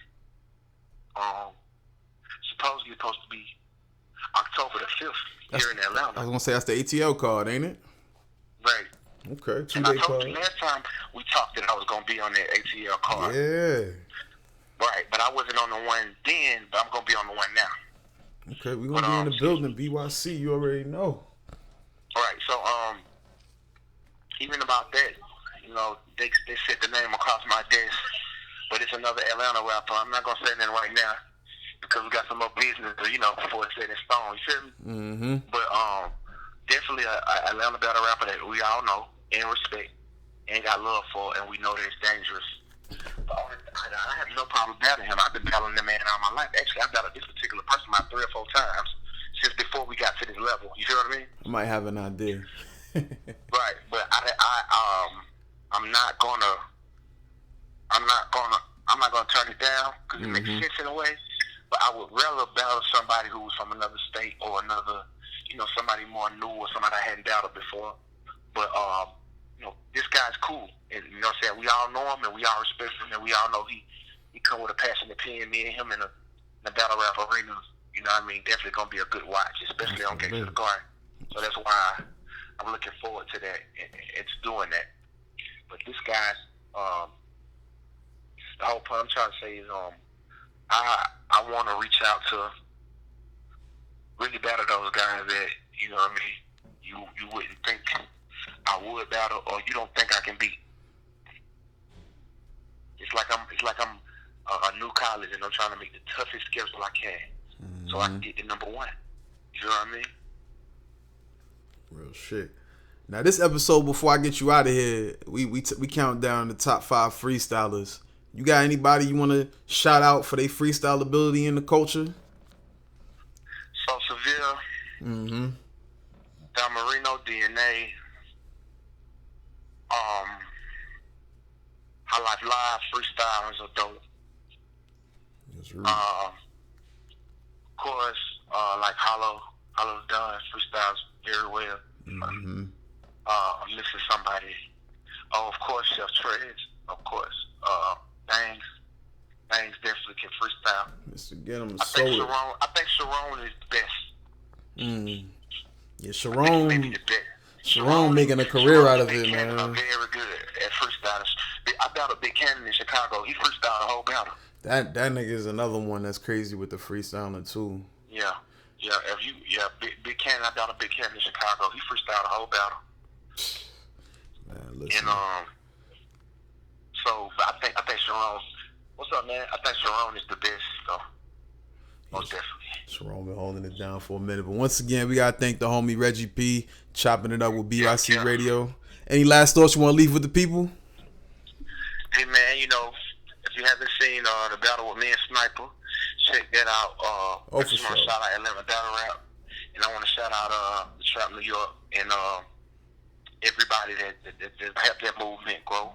Supposedly supposed to be October the 5th here in Atlanta. I was going to say, that's the ATL card, ain't it? Right. Okay, 2-day and I told card. you last time we talked that I was going to be on that ATL card. Yeah. Right, but I wasn't on the one then, but I'm going to be on the one now. Okay, we're going to be in the building, bYc, you already know. Right, so, even about that, you know, they set the name across my desk, but it's another Atlanta rapper. I'm not going to say that right now because we got some more business, you know, before it's set in stone, you feel me? Mm-hmm. But, definitely a Atlanta battle rapper that we all know and respect and got love for, and we know that it's dangerous. But I have no problem battling him. I've been battling the man all my life. Actually, I've battled this particular person about 3 or 4 times since before we got to this level. You feel what I mean? I might have an idea. Right, but I'm not gonna turn it down because it makes sense in a way. But I would rather battle somebody who was from another state or another, you know, somebody more new or somebody I hadn't battled before. But you know, this guy's cool, and you know what I'm saying. We all know him, and we all respect him, and we all know he come with a passion to pin me and him in the battle rap arena. You know what I mean? Definitely gonna be a good watch, especially on Gates of the Garden. So that's why I'm looking forward to that. It's doing that. But this guy's the whole point I'm trying to say is I want to reach out to really battle those guys that, you know what I mean, you wouldn't think I would battle or you don't think I can beat. It's like I'm a new college and I'm trying to make the toughest schedule I can so I can get to number 1. You know what I mean? Real shit. Now this episode, before I get you out of here, we count down the top 5 freestylers. You got anybody you want to shout out for their freestyle ability in the culture? So Seville, Don Marino, DNA, High Life Live, Freestylers are dope. That's right. Of course, like Hollow done freestyles very well. I'm missing somebody. Oh, of course, Chef Treds. Of course. Bangs definitely can freestyle. Mr. Get him I think Sharon is the best. Yeah, Sharon making a career out of it, man. Very good at freestylers. I battled Big Cannon in Chicago. He freestyled the whole battle. That nigga is another one that's crazy with the freestyling too. Yeah. Big Cannon. I battled Big Cannon in Chicago. He freestyled the whole battle. Man, listen. And so I think Sharon. What's up, man? I think Sharon is the best, though. Most definitely. Sharon been holding it down for a minute, but once again, we gotta thank the homie Reggie P chopping it up with bYc Radio. Any last thoughts you want to leave with the people? Hey man, you know, if you haven't seen the battle with me and Sniper, check that out. I just want to shout out Atlanta Battle Rap, and I want to shout out the Trap New York and everybody that helped that movement grow.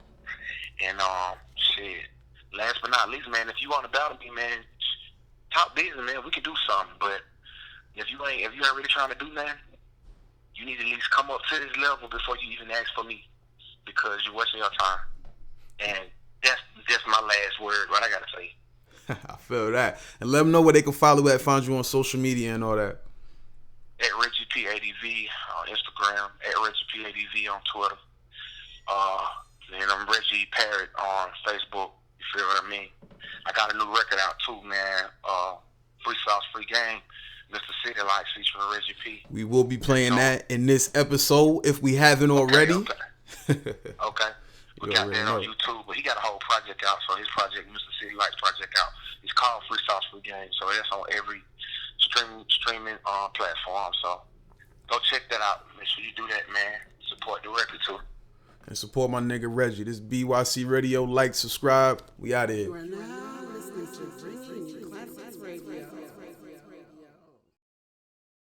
And shit, last but not least, man, if you want to battle me, man, talk business, man. We can do something. But if you ain't really trying to do nothing, you need to at least come up to this level before you even ask for me, because you're wasting your time. And that's my last word. What I gotta say. I feel that. And let them know where they can follow at, find you on social media and all that. At Reggie P ADV on Instagram, at Reggie P ADV on Twitter. Then I'm Reggie Parrott on Facebook. You feel what I mean? I got a new record out too, man. Freestylers Free Game, Mr. CityLites featuring Reggie P. We will be playing that in this episode if we haven't already. Okay. We got that on YouTube, but he got a whole project out. So his project, Mr. CityLites project out, it's called Freestylers Free Game. So that's on every streaming platform. So go check that out. Make sure you do that, man. Support the record too. And support my nigga Reggie. This bYc Radio. Like, subscribe. We out here. You are now listening to Ring Classic